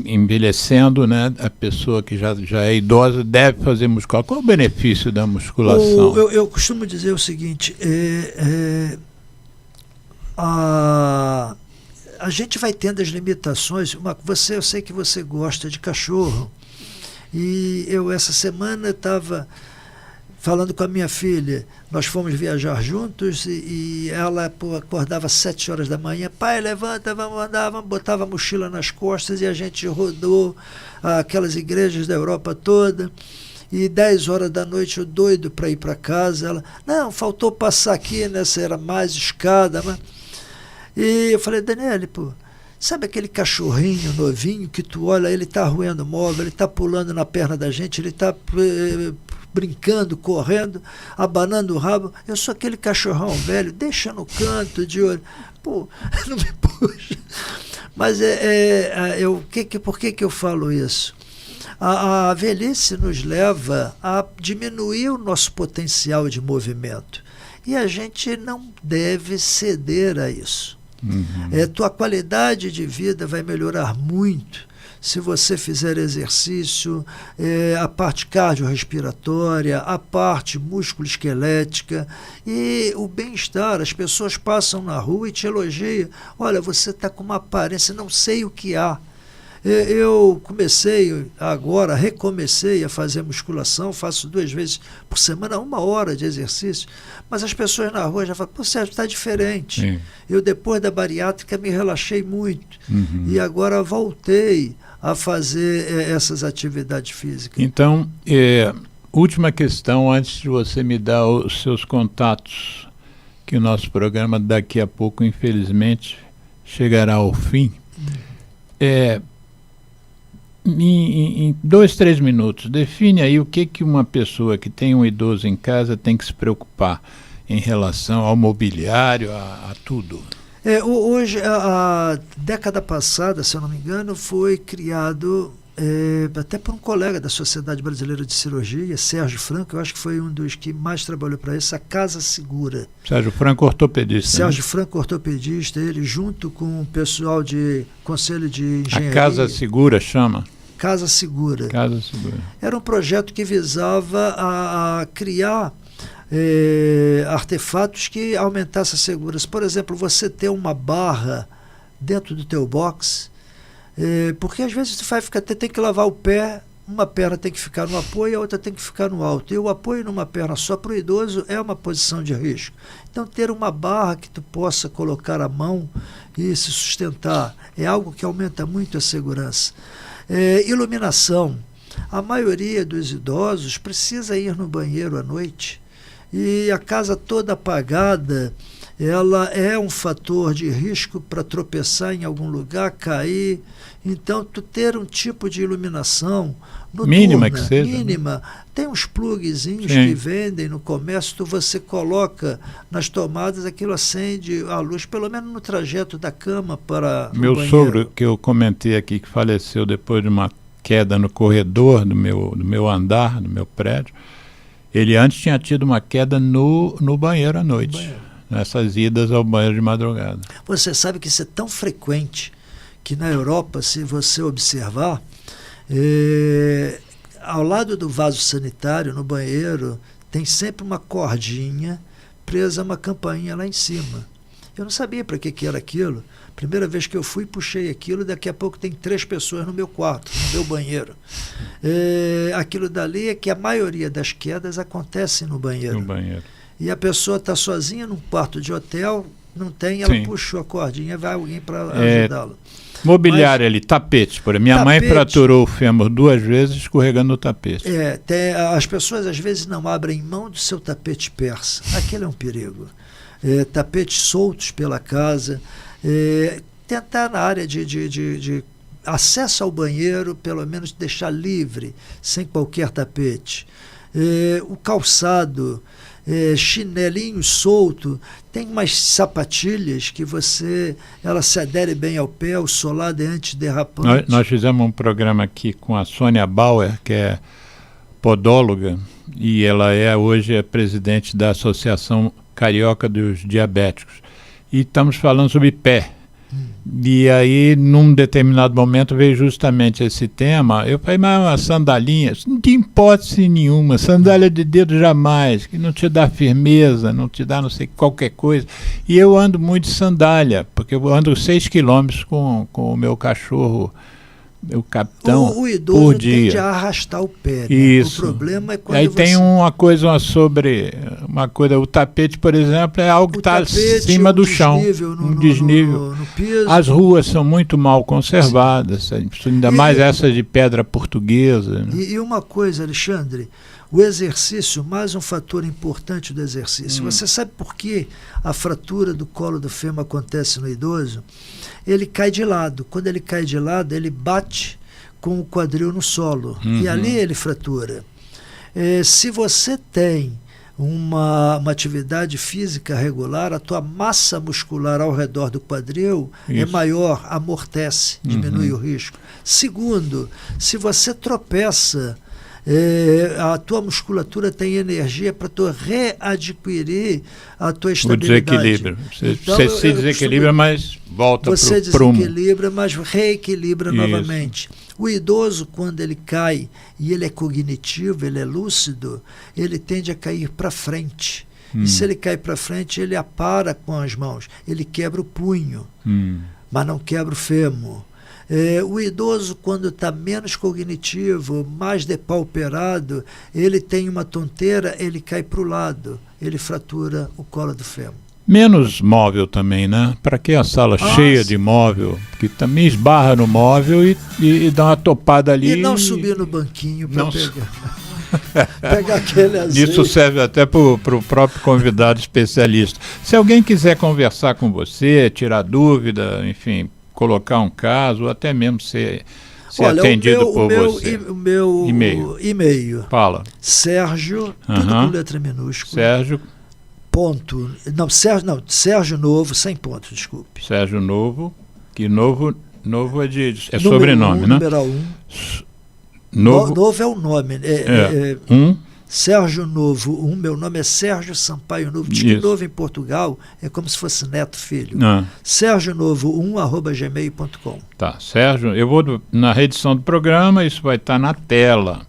envelhecendo, né? A pessoa que já é idosa deve fazer musculação. Qual é o benefício da musculação? Eu costumo dizer o seguinte: a gente vai tendo as limitações. Eu sei que você gosta de cachorro, e eu essa semana estava falando com a minha filha. Nós fomos viajar juntos e ela acordava às 7 horas da manhã. Pai, levanta, vamos andar, botava a mochila nas costas, e a gente rodou aquelas igrejas da Europa toda. E 10 horas da noite, eu doido para ir para casa. Ela: não, faltou passar aqui, nessa era mais escada. E eu falei: Daniele, sabe aquele cachorrinho novinho que tu olha, ele está roendo móvel, ele está pulando na perna da gente, ele está brincando, correndo, abanando o rabo? Eu sou aquele cachorrão velho, deixa no canto de olho. Não me puxa. Mas por que eu falo isso? A velhice nos leva a diminuir o nosso potencial de movimento. E a gente não deve ceder a isso. Tua qualidade de vida vai melhorar muito se você fizer exercício, a parte cardiorrespiratória, a parte músculo-esquelética e o bem-estar. As pessoas passam na rua e te elogiam: olha, você está com uma aparência, não sei o que há. Eu recomecei a fazer musculação, faço 2 vezes por semana, 1 hora de exercício, mas as pessoas na rua já falam: Sérgio, está diferente. Sim. Eu, depois da bariátrica, me relaxei muito, e agora voltei a fazer essas atividades físicas. Então, última questão, antes de você me dar os seus contatos, que o nosso programa daqui a pouco, infelizmente, chegará ao fim. Em 2, 3 minutos, define aí o que uma pessoa que tem um idoso em casa tem que se preocupar em relação ao mobiliário, a tudo. Hoje, a década passada, se eu não me engano, foi criado até por um colega da Sociedade Brasileira de Cirurgia, Sérgio Franco. Eu acho que foi um dos que mais trabalhou para isso, a Casa Segura. Sérgio Franco, ortopedista. Sérgio Franco, ortopedista, ele junto com o pessoal de Conselho de Engenharia. A Casa Segura chama? Casa Segura. Casa Segura. Era um projeto que visava a criar artefatos que aumentassem a segurança. Por exemplo, você ter uma barra dentro do teu box, porque às vezes você tem que lavar o pé, uma perna tem que ficar no apoio e a outra tem que ficar no alto. E o apoio numa perna só para o idoso é uma posição de risco. Então, ter uma barra que tu possa colocar a mão e se sustentar é algo que aumenta muito a segurança. Iluminação. A maioria dos idosos precisa ir no banheiro à noite e a casa toda apagada, ela é um fator de risco para tropeçar em algum lugar, cair. Então, tu ter um tipo de iluminação noturna, mínima que seja, mínima, tem uns plugzinhos Sim. que vendem no comércio, você coloca nas tomadas, aquilo acende a luz, pelo menos no trajeto da cama para Meu o banheiro. sogro, que eu comentei aqui, que faleceu depois de uma queda no corredor do meu andar, do meu prédio, ele antes tinha tido uma queda no banheiro à noite, nessas idas ao banheiro de madrugada. Você sabe que isso é tão frequente que na Europa, se você observar, ao lado do vaso sanitário, no banheiro, tem sempre uma cordinha presa a uma campainha lá em cima. Eu não sabia para que era aquilo. Primeira vez que eu fui, puxei aquilo, daqui a pouco tem 3 pessoas no meu quarto, no meu banheiro. Aquilo dali é que a maioria das quedas acontecem no banheiro. No banheiro. E a pessoa está sozinha num quarto de hotel, não tem, ela Sim. puxou a cordinha, vai alguém para ajudá-la. Mobiliário ali, tapetes, por exemplo. Minha mãe Tapete. fraturou o fêmur 2 vezes escorregando no tapete. As pessoas às vezes não abrem mão do seu tapete persa. Aquele é um perigo. Tapetes soltos pela casa. Tentar na área de acesso ao banheiro, pelo menos deixar livre, sem qualquer tapete. O calçado, chinelinho solto, tem umas sapatilhas que ela se adere bem ao pé, o solado é antiderrapante. Nós fizemos um programa aqui com a Sônia Bauer, que é podóloga, e ela hoje é presidente da Associação Carioca dos Diabéticos. E estamos falando sobre pé. E aí, num determinado momento, veio justamente esse tema. Eu falei, mas uma sandalinha, não tem hipótese nenhuma, sandália de dedo jamais, que não te dá firmeza, não te dá não sei qualquer coisa. E eu ando muito de sandália, porque eu ando 6 quilômetros com o meu cachorro, o capitão, o idoso por dia. tende a arrastar o pé. Né? Isso. O problema é quando Aí tem uma coisa o tapete, por exemplo, é algo que está acima do chão, um desnível. No piso. As ruas são muito mal conservadas, ainda mais essas de pedra portuguesa. Né? E uma coisa, Alexandre, o exercício, mais um fator importante do exercício. Você sabe por que a fratura do colo do fêmur acontece no idoso? Ele cai de lado. Quando ele cai de lado, ele bate com o quadril no solo. E ali ele fratura. Se você tem uma atividade física regular, a tua massa muscular ao redor do quadril é maior, amortece, diminui o risco. Segundo, se você tropeça, a tua musculatura tem energia para tu readquirir a tua estabilidade. O desequilíbrio. Você se desequilibra, mas volta para o prumo. Você desequilibra, mas reequilibra novamente. O idoso, quando ele cai e ele é cognitivo, ele é lúcido, ele tende a cair para frente. E se ele cai para frente, ele apara com as mãos. Ele quebra o punho, mas não quebra o fêmur. O idoso, quando está menos cognitivo, mais depauperado, ele tem uma tonteira, ele cai para o lado, ele fratura o colo do fêmur. Menos móvel também, né? Para que a sala cheia de móvel, que também esbarra no móvel e dá uma topada ali. E não subir no banquinho para pegar aquele azeite. Isso serve até para o próprio convidado especialista. Se alguém quiser conversar com você, tirar dúvida, enfim, colocar um caso, ou até mesmo ser atendido por você. O meu e-mail. Fala. Sérgio, tudo com letra minúscula. Sérgio Novo, sem ponto, desculpe. Sérgio Novo, que Novo é sobrenome, né? Numeral 1. Novo é o nome. Sérgio Novo 1, meu nome é Sérgio Sampaio Novo. Diz que Novo em Portugal é como se fosse neto, filho. Sérgio Novo 1@gmail.com. Tá, Sérgio, eu vou na reedição do programa, isso vai estar na tela.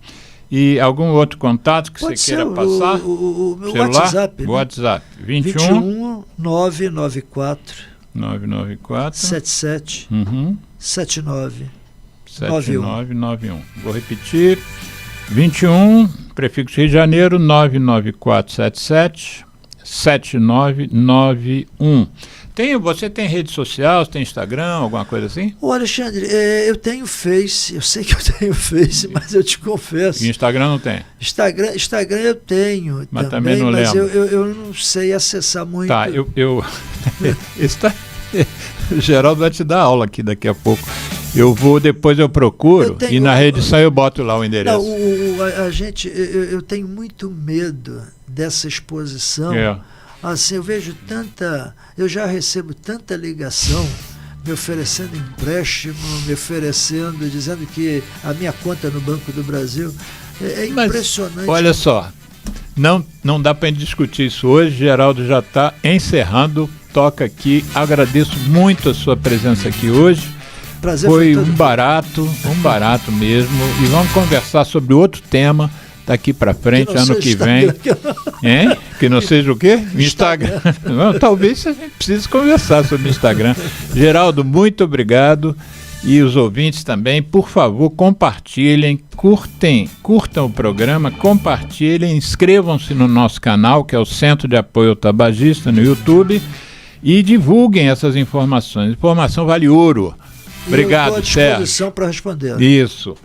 E algum outro contato que Pode você ser queira passar? o meu Celular? WhatsApp. Né? WhatsApp. 21 994 994 77 uhum. 79 7991. Vou repetir. 21, prefixo Rio de Janeiro, 99477 7991. Você tem rede social, você tem Instagram, alguma coisa assim? Ô Alexandre, eu tenho Face, eu sei que eu tenho Face, mas eu te confesso. E Instagram não tem? Instagram eu tenho mas também não mas lembro. eu não sei acessar muito. Tá, o Geraldo vai te dar aula aqui daqui a pouco. Depois eu procuro e na redição eu boto lá o endereço. Não, eu tenho muito medo dessa exposição. Assim, eu já recebo tanta ligação me oferecendo empréstimo, dizendo que a minha conta no Banco do Brasil é impressionante. Olha só, não dá para discutir isso hoje. Geraldo já está encerrando, toca aqui. Agradeço muito a sua presença aqui hoje. Prazer foi um barato mesmo. E vamos conversar sobre outro tema daqui para frente, ano que vem. Que não seja o quê? Instagram. Não, talvez a gente precise conversar sobre o Instagram. Geraldo, muito obrigado. E os ouvintes também, por favor, compartilhem, curtam o programa, compartilhem, inscrevam-se no nosso canal, que é o Centro de Apoio ao Tabagista, no YouTube, e divulguem essas informações. Informação vale ouro. Obrigado, Sérgio. Estou à disposição para responder. Isso.